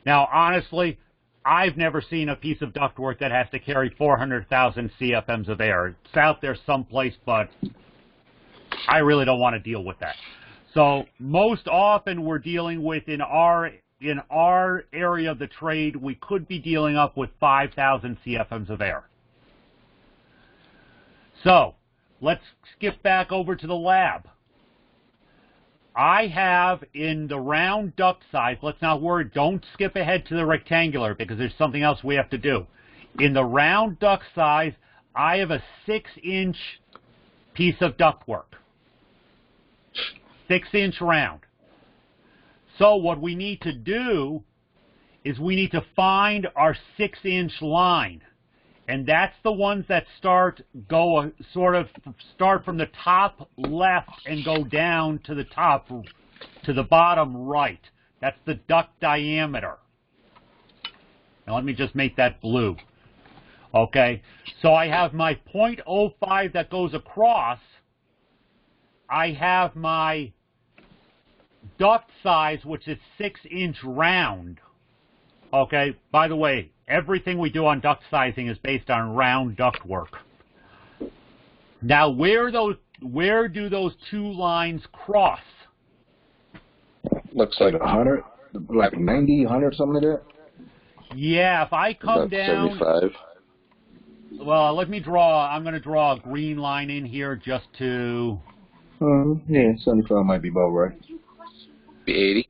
Now, honestly, I've never seen a piece of ductwork that has to carry 400,000 CFMs of air. It's out there someplace, but I really don't want to deal with that. So most often we're dealing with, in our area of the trade, we could be dealing up with 5,000 CFMs of air. So let's skip back over to the lab. I have in the round duct size, let's not worry, don't skip ahead to the rectangular because there's something else we have to do. In the round duct size, I have a 6-inch piece of ductwork. 6-inch round. So what we need to do is we need to find our 6-inch line. And that's the ones that start from the top left and go down to the top, to the bottom right. That's the duct diameter. Now let me just make that blue. Okay, so I have my 0.05 that goes across. I have my duct size, which is 6-inch round. Okay, by the way, everything we do on duct sizing is based on round duct work. Now, where do those two lines cross? Looks like 100, like 90, 100, something like that. Yeah, if I come About down... 75. Well, let me draw... I'm going to draw a green line in here just to... Yeah, 75 might be about right. Be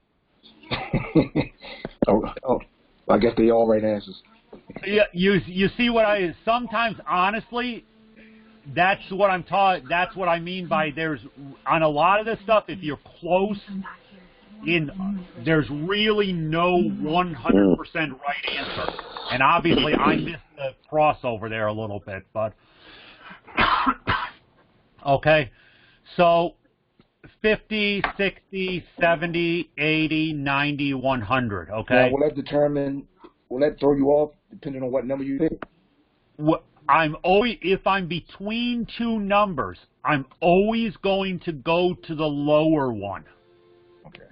80. oh, I guess they all right answers. Yeah, you see what sometimes honestly, that's what I'm taught. That's what I mean by on a lot of this stuff. If you're close, there's really no 100% right answer. And obviously, I missed the crossover there a little bit, but okay. So 50, 60, 70, 80, 90, 100. Okay. Now, will that throw you off depending on what number you pick? If I'm between two numbers, I'm always going to go to the lower one. Okay.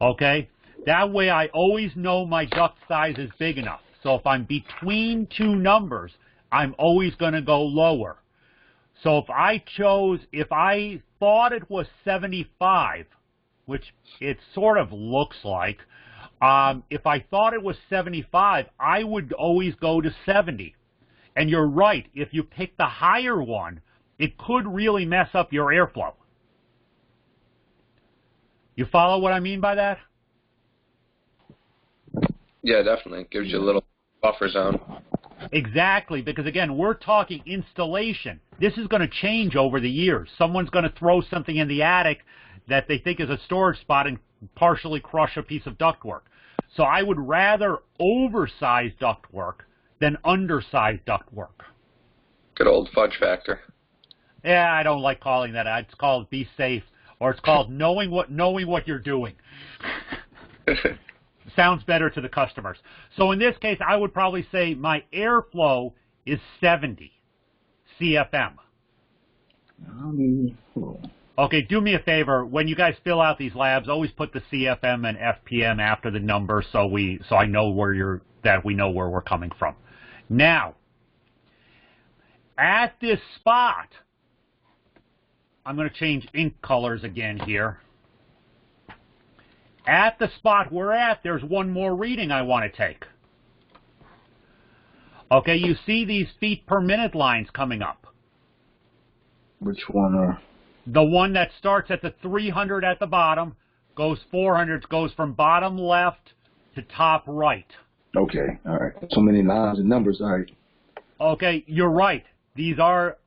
Okay? That way I always know my duct size is big enough. So if I'm between two numbers, I'm always going to go lower. So if I thought it was 75, which it sort of looks like, if I thought it was 75, I would always go to 70. And you're right, if you pick the higher one, it could really mess up your airflow. You follow what I mean by that? Yeah, definitely. Gives you a little buffer zone. Exactly, because again, we're talking installation. This is going to change over the years. Someone's going to throw something in the attic that they think is a storage spot and partially crush a piece of ductwork. So I would rather oversize ductwork than undersize ductwork. Good old fudge factor. Yeah, I don't like calling that. It's called be safe, or it's called knowing what you're doing. Sounds better to the customers. So in this case, I would probably say my airflow is 70 CFM. Okay, do me a favor. When you guys fill out these labs, always put the CFM and FPM after the number so I know we know where we're coming from. Now, at this spot, I'm going to change ink colors again here. At the spot we're at, there's one more reading I want to take. Okay, you see these feet per minute lines coming up. Which one are? The one that starts at the 300 at the bottom, goes 400, goes from bottom left to top right. Okay, all right. So many lines and numbers, all right. Okay, you're right.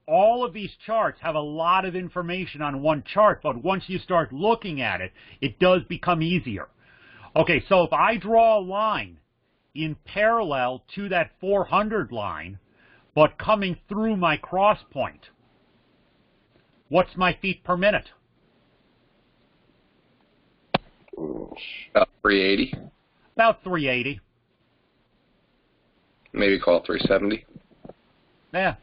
All of these charts have a lot of information on one chart, but once you start looking at it, it does become easier. Okay, so if I draw a line in parallel to that 400 line, but coming through my cross point, what's my feet per minute? About 380. About 380. Maybe call it 370. Yeah.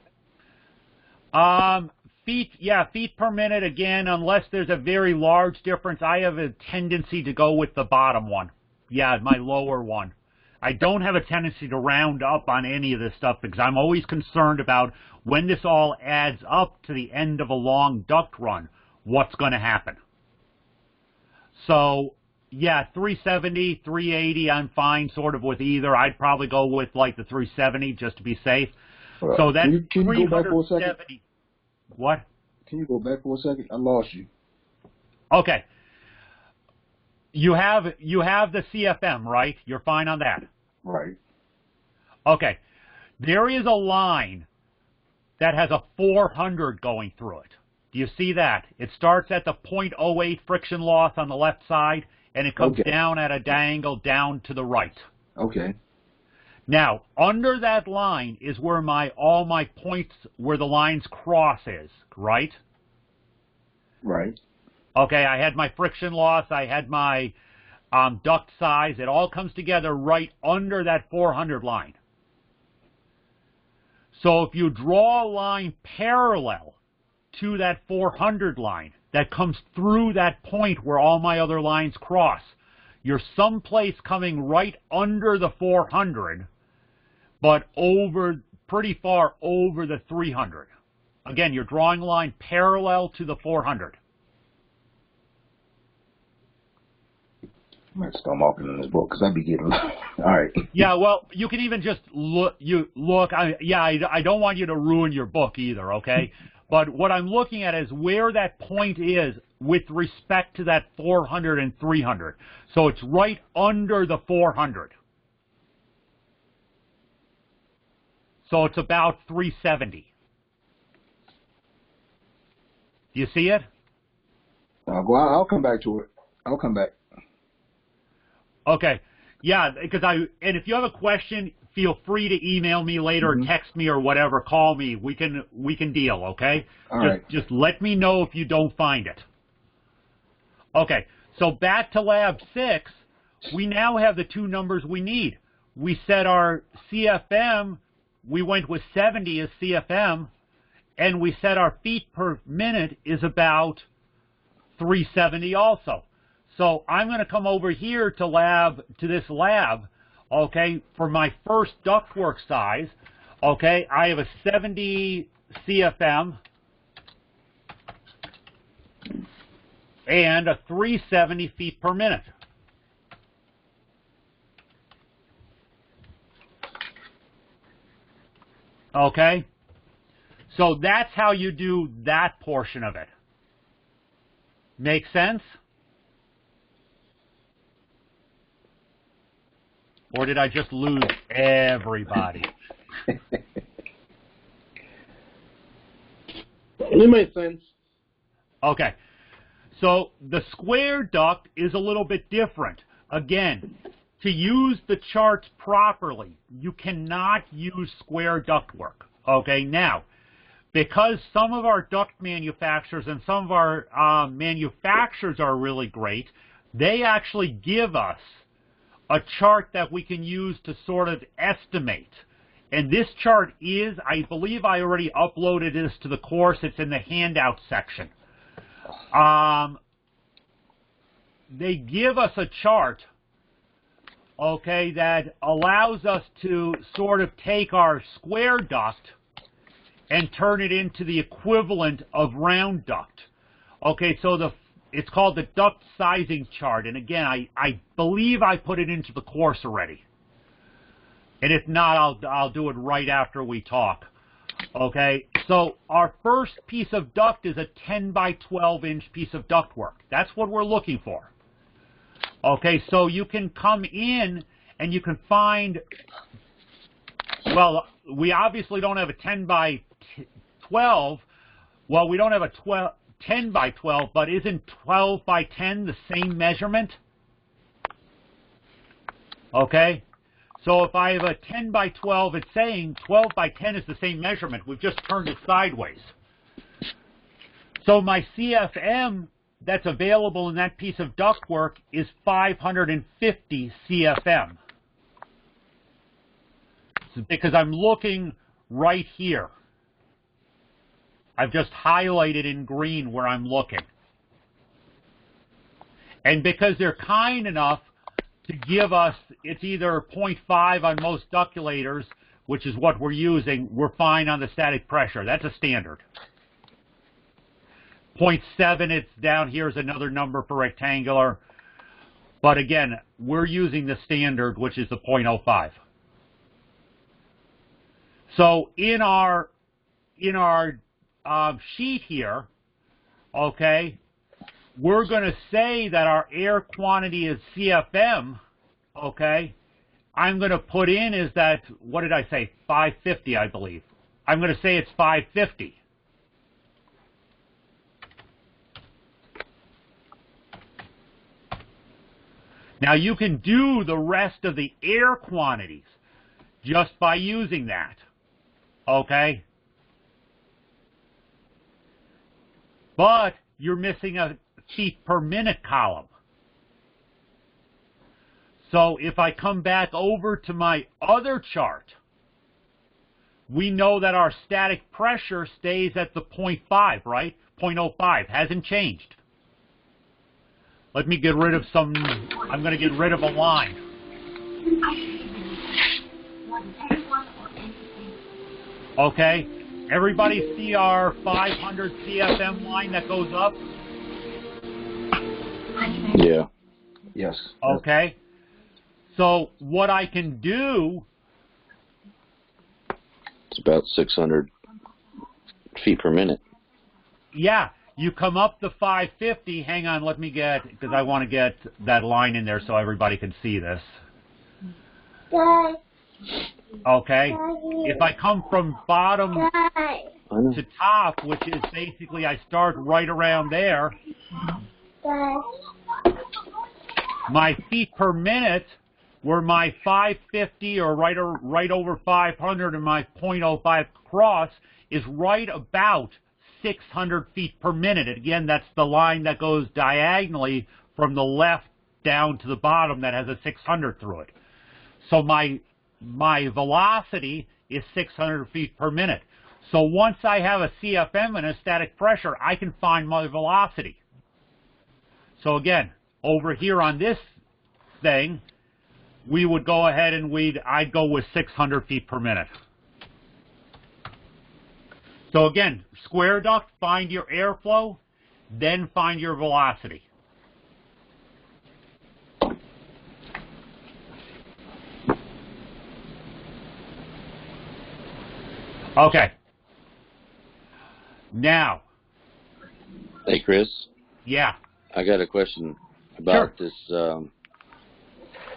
Feet per minute, again, unless there's a very large difference, I have a tendency to go with the bottom one. Yeah, my lower one. I don't have a tendency to round up on any of this stuff because I'm always concerned about when this all adds up to the end of a long duct run, what's going to happen. So, yeah, 370, 380, I'm fine sort of with either. I'd probably go with like the 370 just to be safe. So that's Can you go back for a second? What? Can you go back for a second? I lost you. Okay. You have the CFM, right? You're fine on that. Right. Okay. There is a line that has a 400 going through it. Do you see that? It starts at the .08 friction loss on the left side, and it comes down at an angle down to the right. Okay. Now, under that line is where all my points where the lines cross is, right? Right. Okay, I had my friction loss, I had my duct size. It all comes together right under that 400 line. So if you draw a line parallel to that 400 line that comes through that point where all my other lines cross, you're someplace coming right under the 400, but pretty far over the 300. Again, you're drawing a line parallel to the 400. I'm going to start marking in this book because I'd be getting all right. Yeah, well, you can even just look. I don't want you to ruin your book either, okay? But what I'm looking at is where that point is with respect to that 400 and 300. So it's right under the 400. So it's about 370. Do you see it? I'll come back to it. I'll come back. Okay. Yeah, because and if you have a question, feel free to email me later, or text me, or whatever. Call me. We can deal. Okay. Just let me know if you don't find it. Okay. So back to lab 6, we now have the two numbers we need. We set our CFM. We went with 70 as CFM, and we set our feet per minute is about 370 also. So I'm going to come over here to this lab, okay, for my first ductwork size. Okay, I have a 70 CFM and a 370 feet per minute. Okay, so that's how you do that portion of it. Make sense? Or did I just lose everybody? It makes sense. Okay. So the square duct is a little bit different. Again, to use the charts properly, you cannot use square ductwork. Okay, now, because some of our duct manufacturers and some of our manufacturers are really great, they actually give us a chart that we can use to sort of estimate. And this chart is, I believe I already uploaded this to the course. It's in the handout section. They give us a chart, okay, that allows us to sort of take our square duct and turn it into the equivalent of round duct. Okay, so it's called the duct sizing chart. And again, I believe I put it into the course already. And if not, I'll do it right after we talk. Okay, so our first piece of duct is a 10 by 12 inch piece of ductwork. That's what we're looking for. Okay, so you can come in and you can find, well, we obviously don't have a 10 by 12. Well, we don't have a 10 by 12, but isn't 12 by 10 the same measurement? Okay, so if I have a 10 by 12, it's saying 12 by 10 is the same measurement. We've just turned it sideways. So my CFM that's available in that piece of ductwork is 550 CFM. Because I'm looking right here. I've just highlighted in green where I'm looking. And because they're kind enough to give us, it's either 0.5 on most ductulators, which is what we're using, we're fine on the static pressure. That's a standard. 0.7, it's down here is another number for rectangular. But again, we're using the standard, which is the 0.05. So in our sheet here, okay, we're going to say that our air quantity is CFM, okay. I'm going to put in is that, what did I say, 550, I believe. I'm going to say it's 550. Now you can do the rest of the air quantities just by using that, okay? But you're missing a feet per minute column. So if I come back over to my other chart, we know that our static pressure stays at the 0.5, right? 0.05, hasn't changed. Let me get rid of some, I'm going to get rid of a line. Okay, everybody see our 500 CFM line that goes up? Yeah. Yes. Okay, so what I can do, It's about 600 feet per minute. yeah, you come up the 550, hang on, let me get, because I want to get that line in there so everybody can see this. Okay, if I come from bottom to top, which is basically I start right around there, my feet per minute, where my 550 or right over 500 and my 0.05 cross is right about 600 feet per minute. Again, that's the line that goes diagonally from the left down to the bottom that has a 600 through it. So my velocity is 600 feet per minute. So once I have a CFM and a static pressure, I can find my velocity. So again, over here on this thing, we would go ahead and I'd go with 600 feet per minute. So again, square duct, find your airflow, then find your velocity. Okay. Now. Hey, Chris. Yeah. I got a question about Sure. this,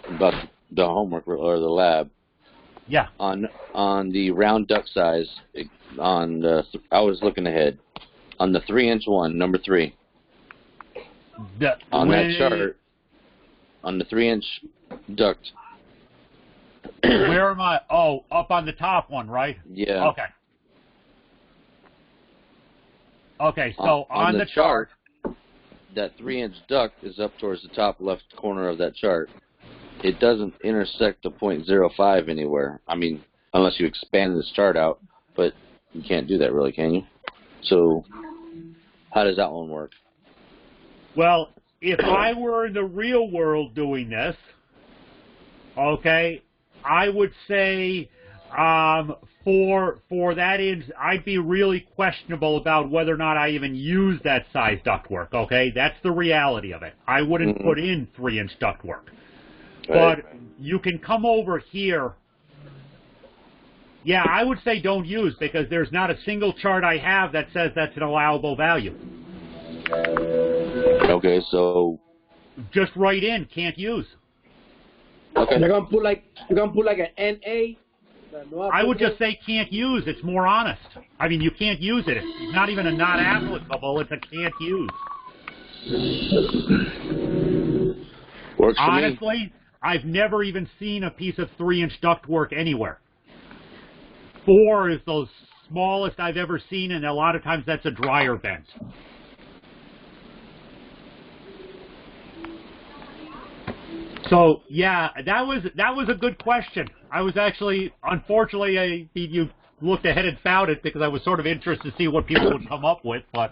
about the homework or the lab. Yeah. On the round duct size, I was looking ahead. On the 3-inch one, number 3. On that chart, on the 3-inch duct. Where am I? Oh, up on the top one, right? Yeah. Okay. Okay, so on the chart, that 3-inch duct is up towards the top left corner of that chart. It doesn't intersect the 0.05 anywhere. I mean, unless you expand this chart out, but you can't do that really, can you? So how does that one work? well, if I were in the real world doing this, okay, I would say for that I'd be really questionable about whether or not I even use that size ductwork, okay? That's the reality of it. I wouldn't put in 3-inch ductwork. Right. But you can come over here. Yeah, I would say don't use, because there's not a single chart I have that says that's an allowable value. Okay, so Just write in, can't use. okay. You're gonna put like an NA. I would just say can't use. It's more honest. I mean, you can't use it. It's not even a not applicable. It's a can't use. Works for me. Honestly, I've never even seen a piece of 3-inch ductwork anywhere. 4 is the smallest I've ever seen, and a lot of times that's a dryer vent. So yeah, that was a good question. I was actually, unfortunately, you looked ahead and found it because I was sort of interested to see what people would come up with, but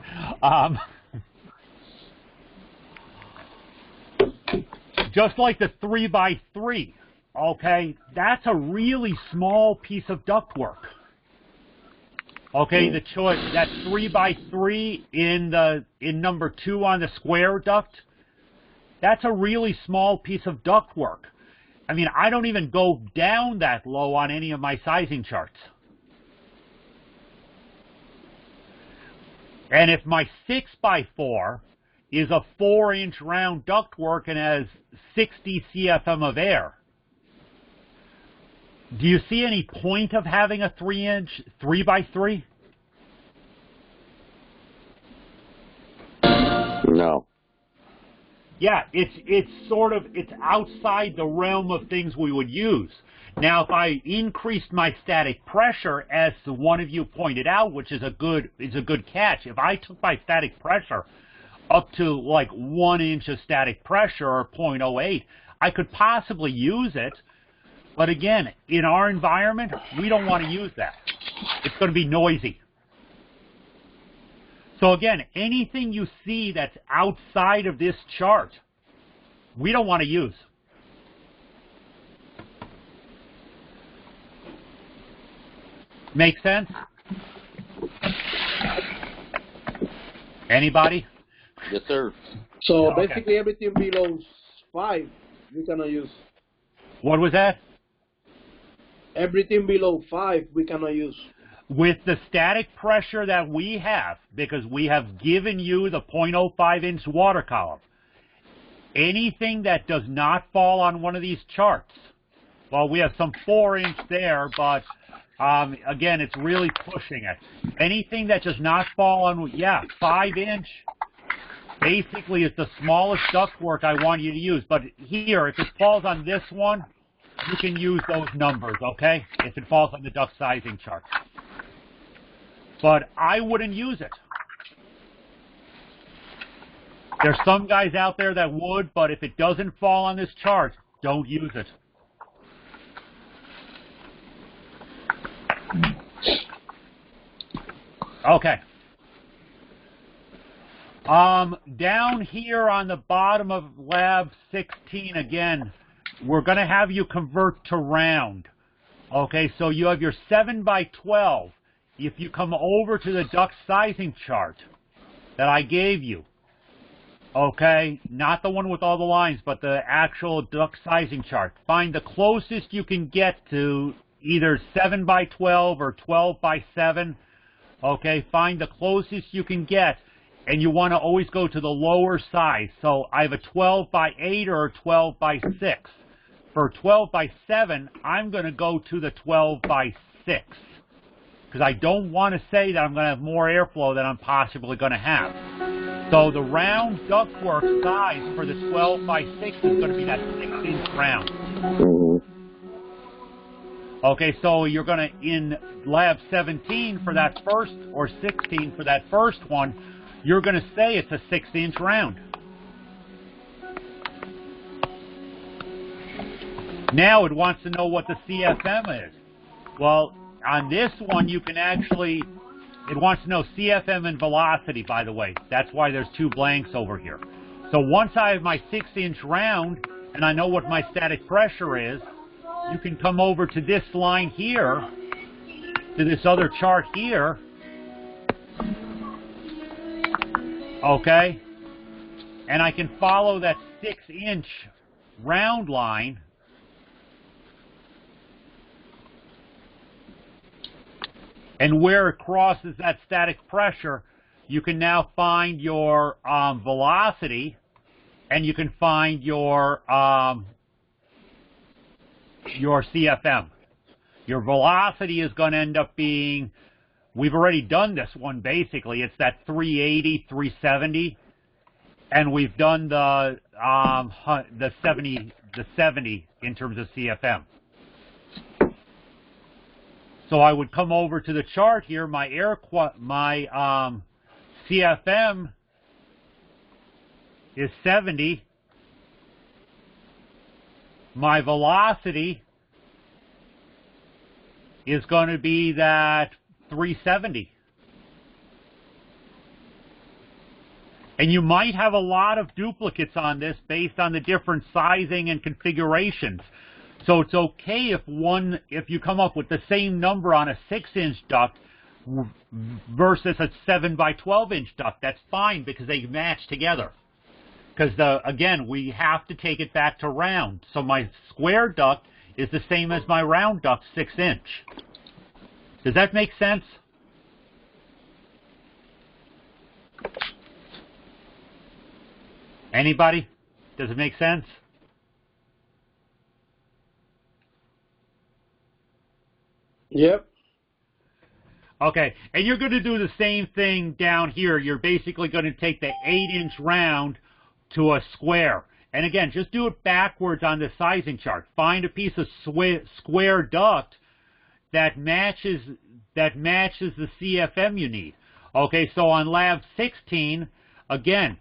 just like the 3x3, okay, that's a really small piece of ductwork. Okay, the choice, that 3x3 in number 2 on the square duct, that's a really small piece of ductwork. I mean, I don't even go down that low on any of my sizing charts. And if my 6x4 is a 4-inch round ductwork and has 60 CFM of air, do you see any point of having a 3-inch 3x3? No. Yeah, it's outside the realm of things we would use. Now, if I increased my static pressure, as one of you pointed out, which is a good catch, if I took my static pressure up to like 1 inch of static pressure or 0.08, I could possibly use it. But again, in our environment, we don't want to use that. It's going to be noisy. So again, anything you see that's outside of this chart, we don't want to use. Make sense? Anybody? Yes, sir. So Okay. basically everything below 5, we cannot use. What was that? Everything below 5, we cannot use. With the static pressure that we have, because we have given you the 0.05-inch water column, anything that does not fall on one of these charts, well, we have some 4-inch there, but again, it's really pushing it. Anything that does not fall on, 5-inch, basically is the smallest ductwork I want you to use. But here, if it falls on this one, you can use those numbers, okay? If it falls on the duct sizing chart. But I wouldn't use it. There's some guys out there that would, but if it doesn't fall on this chart, don't use it. Okay. Down here on the bottom of lab 16, again, we're going to have you convert to round. Okay, so you have your 7x12. If you come over to the duct sizing chart that I gave you, okay, not the one with all the lines, but the actual duct sizing chart, find the closest you can get to either 7x12 or 12x7. Okay, find the closest you can get, and you want to always go to the lower size. So I have a 12x8 or a 12x6. For 12x7, I'm going to go to the 12x6 because I don't want to say that I'm going to have more airflow than I'm possibly going to have. So the round ductwork size for the 12x6 is going to be that 6-inch round. Okay, so you're going to, in lab 17 for that first, or 16 for that first one, you're going to say it's a 6-inch round. Now it wants to know what the CFM is. Well, on this one you can actually, it wants to know CFM and velocity, by the way. That's why there's 2 blanks over here. So once I have my 6-inch round, and I know what my static pressure is, you can come over to this line here, to this other chart here, okay, and I can follow that 6-inch round line, and where it crosses that static pressure, you can now find your velocity, and you can find your CFM. Your velocity is going to end up being, we've already done this one basically, it's that 380, 370, and we've done the 70 in terms of CFM. So I would come over to the chart here, my CFM is 70. My velocity is going to be that 370. And you might have a lot of duplicates on this based on the different sizing and configurations. So it's okay if you come up with the same number on a 6-inch duct versus a 7x12-inch duct. That's fine because they match together. Because, again, we have to take it back to round. So my square duct is the same as my round duct, 6-inch. Does that make sense? Anybody? Does it make sense? Yep. Okay, and you're going to do the same thing down here. You're basically going to take the 8-inch round to a square. And again, just do it backwards on the sizing chart. Find a piece of square duct that matches the CFM you need. Okay, so on lab 16, again,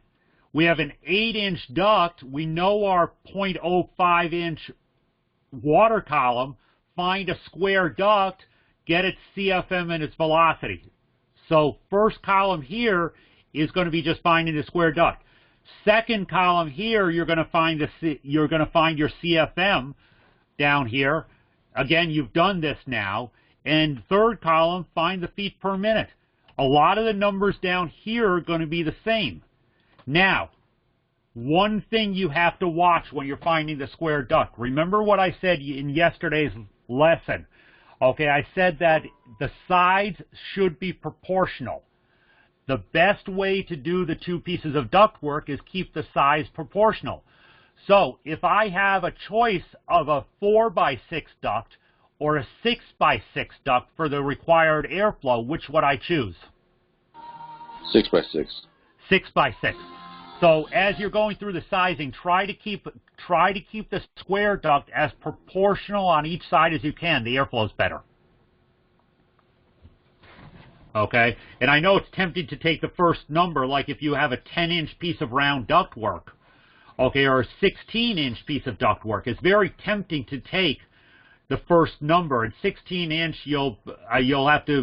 we have an 8-inch duct. We know our 0.05-inch water column. Find a square duct, get its CFM and its velocity. So first column here is going to be just finding the square duct. Second column here, you're going to find your CFM down here. Again, you've done this now. And third column, find the feet per minute. A lot of the numbers down here are going to be the same. Now, one thing you have to watch when you're finding the square duct. Remember what I said in yesterday's lesson. Okay, I said that the sides should be proportional. The best way to do the two pieces of ductwork is keep the size proportional. So if I have a choice of a 4x6 duct or a 6x6 duct for the required airflow, which would I choose? 6x6. 6x6. So as you're going through the sizing, try to keep the square duct as proportional on each side as you can. The airflow is better. Okay, and I know it's tempting to take the first number, like if you have a 10-inch piece of round ductwork, okay, or a 16-inch piece of ductwork. It's very tempting to take the first number. And 16-inch,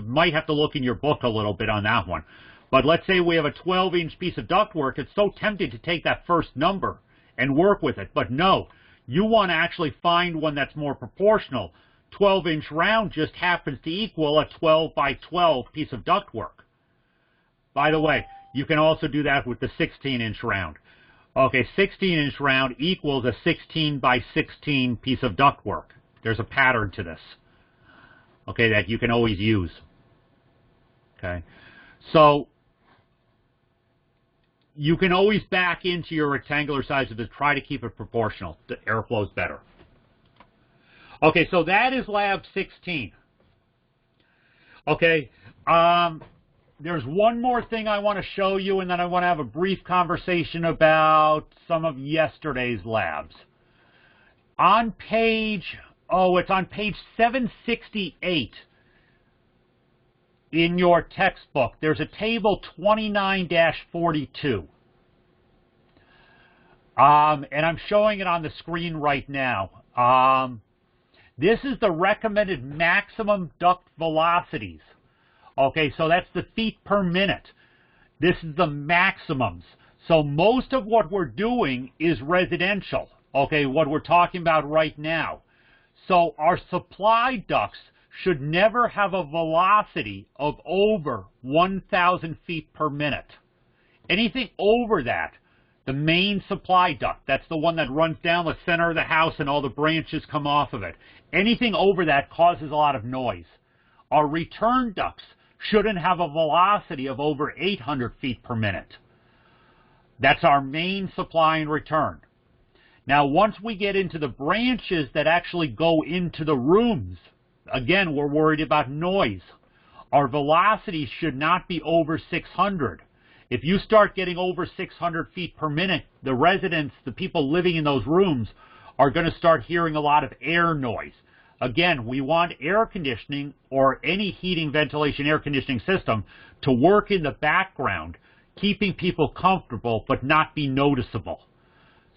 might have to look in your book a little bit on that one. But let's say we have a 12-inch piece of ductwork. It's so tempting to take that first number and work with it. But no, you want to actually find one that's more proportional. 12-inch round just happens to equal a 12x12 piece of ductwork. By the way, you can also do that with the 16-inch round. Okay, 16-inch round equals a 16x16 piece of ductwork. There's a pattern to this, okay, that you can always use. Okay, so you can always back into your rectangular size of it. Try to keep it proportional. The airflow is better. Okay, so that is lab 16. Okay, there's one more thing I want to show you, and then I want to have a brief conversation about some of yesterday's labs. On page, it's on page 768 in your textbook. There's a table 29-42. And I'm showing it on the screen right now. This is the recommended maximum duct velocities. Okay, so that's the feet per minute. This is the maximums. So most of what we're doing is residential. Okay, what we're talking about right now. So our supply ducts should never have a velocity of over 1,000 feet per minute. Anything over that, the main supply duct, that's the one that runs down the center of the house and all the branches come off of it. Anything over that causes a lot of noise. Our return ducts shouldn't have a velocity of over 800 feet per minute. That's our main supply and return. Now, once we get into the branches that actually go into the rooms, again, we're worried about noise. Our velocity should not be over 600. If you start getting over 600 feet per minute, the residents, the people living in those rooms, are going to start hearing a lot of air noise. Again, we want air conditioning or any heating, ventilation, air conditioning system to work in the background, keeping people comfortable but not be noticeable.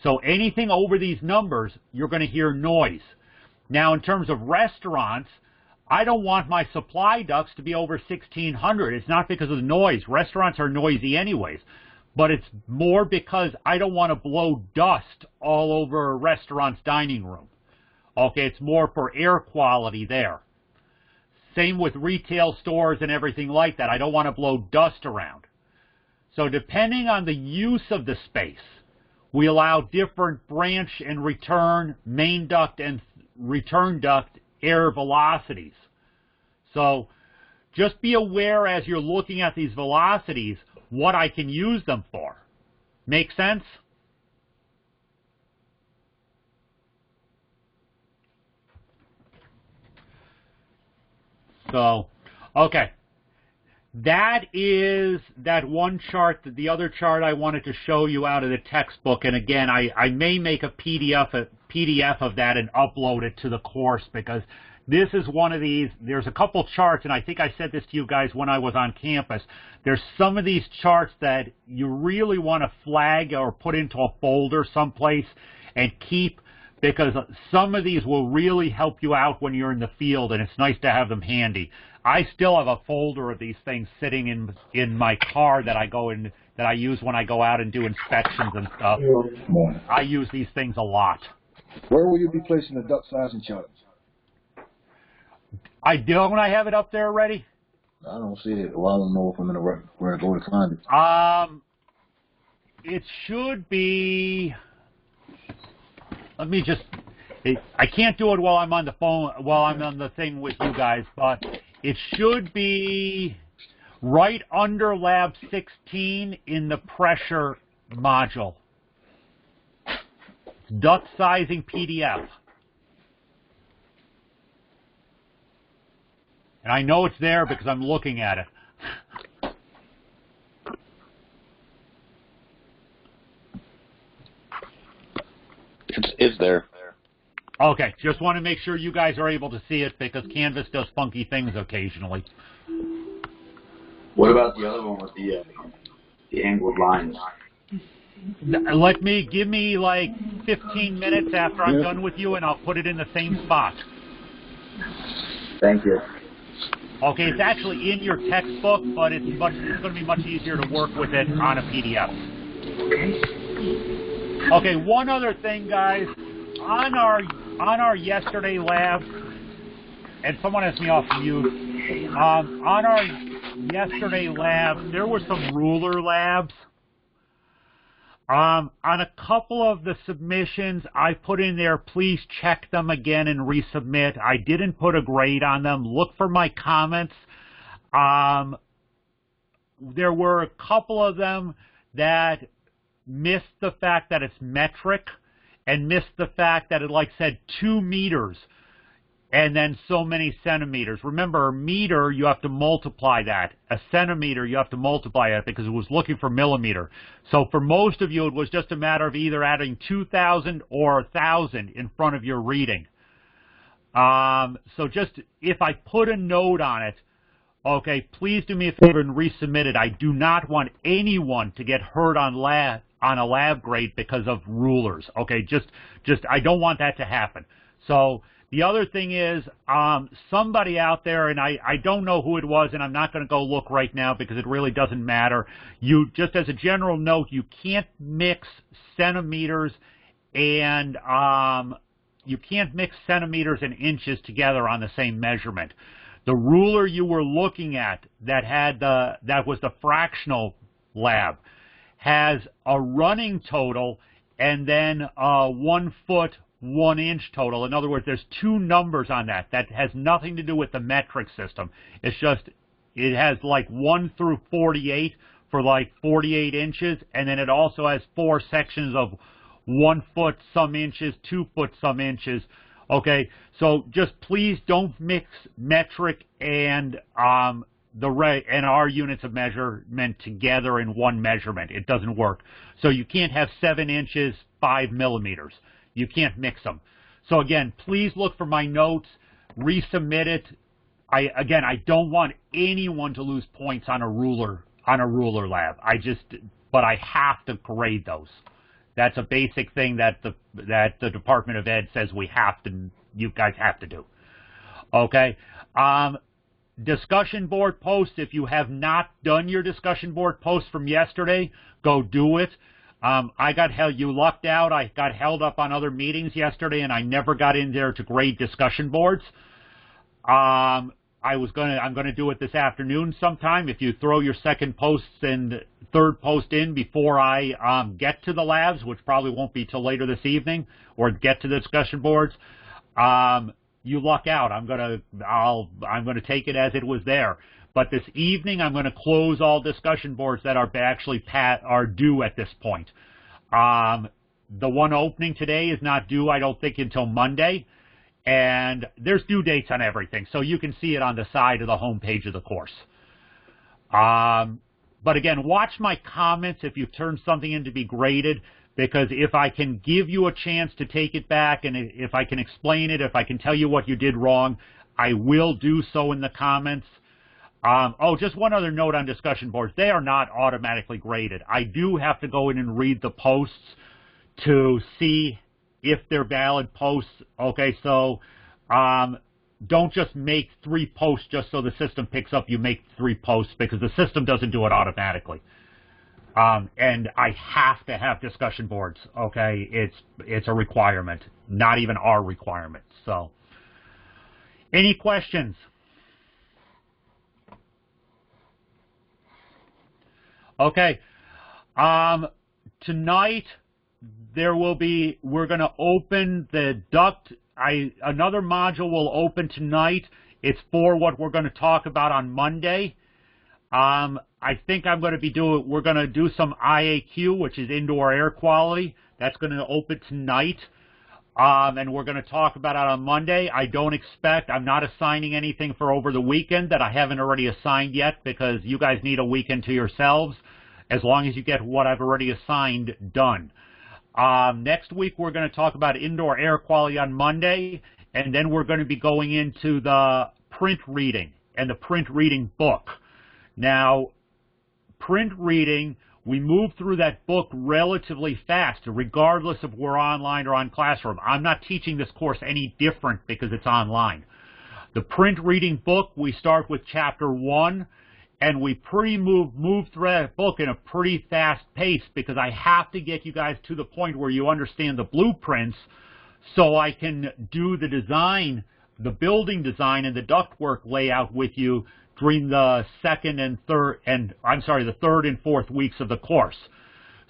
So anything over these numbers, you're going to hear noise. Now, in terms of restaurants, I don't want my supply ducts to be over 1,600. It's not because of the noise. Restaurants are noisy anyways. But it's more because I don't want to blow dust all over a restaurant's dining room. Okay, it's more for air quality there. Same with retail stores and everything like that. I don't want to blow dust around. So depending on the use of the space, we allow different branch and return, main duct and return duct air velocities. So just be aware as you're looking at these velocities what I can use them for. Make sense? So, okay. That is that one chart. The other chart I wanted to show you out of the textbook, and again, I may make a PDF of that and upload it to the course, because this is one of these. There's a couple charts, and I think I said this to you guys when I was on campus. There's some of these charts that you really want to flag or put into a folder someplace and keep, because some of these will really help you out when you're in the field, and it's nice to have them handy. I still have a folder of these things sitting in my car that I use when I go out and do inspections and stuff. I use these things a lot. Where will you be placing the duct sizing chart? I have it up there already? I don't see it. Well, I don't know if I'm in where I go to find it. It should be. Let me just. I can't do it while I'm on the phone, while I'm on the thing with you guys, but it should be right under Lab 16 in the pressure module. It's duct sizing PDF. And I know it's there because I'm looking at it. It's there. Okay, just want to make sure you guys are able to see it, because Canvas does funky things occasionally. What about the other one with the angled lines? Give me like 15 minutes after I'm done with you, and I'll put it in the same spot. Thank you. Okay, it's actually in your textbook, but it's going to be much easier to work with it on a PDF. Okay, one other thing, guys. On our yesterday lab, and someone has me off mute. On our yesterday lab, there were some ruler labs. On a couple of the submissions, I put in there, please check them again and resubmit. I didn't put a grade on them. Look for my comments. There were a couple of them that missed the fact that it's metric, and missed the fact that it said 2 meters and then so many centimeters. Remember, a meter, you have to multiply that. A centimeter, you have to multiply it, because it was looking for millimeter. So for most of you, it was just a matter of either adding 2,000 or 1,000 in front of your reading. So just, if I put a note on it, okay, please do me a favor and resubmit it. I do not want anyone to get hurt on a lab grade because of rulers. Okay, just I don't want that to happen. So the other thing is, somebody out there, and I don't know who it was, and I'm not going to go look right now because it really doesn't matter. You, just as a general note, you can't mix centimeters and inches together on the same measurement. The ruler you were looking at that was the fractional lab has a running total and then 1 foot 1 inch total. In other words, there's 2 numbers on that. That has nothing to do with the metric system. It's just, it has 1 through 48 for 48 inches, and then it also has 4 sections of 1 foot some inches, 2 foot some inches. Okay, so just please don't mix metric and our units of measurement together in one measurement. It doesn't work. So you can't have 7 inches, 5 millimeters. You can't mix them. So again, please look for my notes, resubmit it. I don't want anyone to lose points on a ruler lab. But I have to grade those. That's a basic thing that the Department of Ed says you guys have to do. Okay. Discussion board posts, if you have not done your discussion board post from yesterday, go do it. You lucked out. I got held up on other meetings yesterday, and I never got in there to grade discussion boards. I'm going to do it this afternoon sometime. If you throw your second posts and third post in before I get to the labs, which probably won't be till later this evening, or get to the discussion boards, you luck out. I'm going to take it as it was there. But this evening, I'm going to close all discussion boards that are actually are due at this point. The one opening today is not due, I don't think, until Monday. And there's due dates on everything, so you can see it on the side of the home page of the course. But again, watch my comments if you turn something in to be graded, because if I can give you a chance to take it back, and if I can explain it, if I can tell you what you did wrong, I will do so in the comments. Oh, just one other note on discussion boards. They are not automatically graded. I do have to go in and read the posts to see if they're valid posts. Okay, so don't just make 3 posts just so the system picks up you make 3 posts, because the system doesn't do it automatically. And I have to have discussion boards. Okay, it's a requirement, not even our requirement. So, any questions? Okay, tonight we're going to open the duct. Another module will open tonight. It's for what we're going to talk about on Monday. I think we're going to do some IAQ, which is indoor air quality. That's going to open tonight. And we're going to talk about it on Monday. I'm not assigning anything for over the weekend that I haven't already assigned yet, because you guys need a weekend to yourselves, as long as you get what I've already assigned done. Next week, we're going to talk about indoor air quality on Monday, and then we're going to be going into the print reading and the print reading book. Now, print reading, we move through that book relatively fast, regardless if we're online or on Classroom. I'm not teaching this course any different because it's online. The print reading book, we start with Chapter 1, and we move through that book in a pretty fast pace, because I have to get you guys to the point where you understand the blueprints, so I can do the design, the building design and the ductwork layout with you during the third and fourth weeks of the course.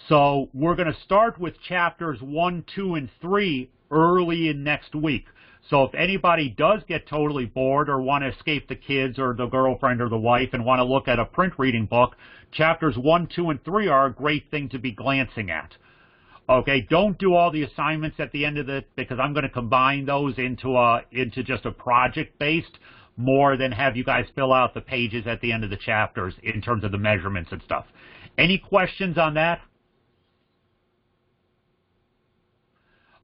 So we're going to start with chapters 1, 2, and 3 early in next week. So if anybody does get totally bored or want to escape the kids or the girlfriend or the wife and want to look at a print reading book, chapters 1, 2, and 3 are a great thing to be glancing at. Okay, don't do all the assignments at the end of it, because I'm going to combine those into just a project-based, more than have you guys fill out the pages at the end of the chapters in terms of the measurements and stuff. Any questions on that?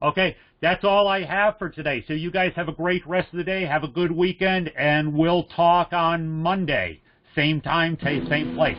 Okay, that's all I have for today. So you guys have a great rest of the day. Have a good weekend, and we'll talk on Monday. Same time, same place.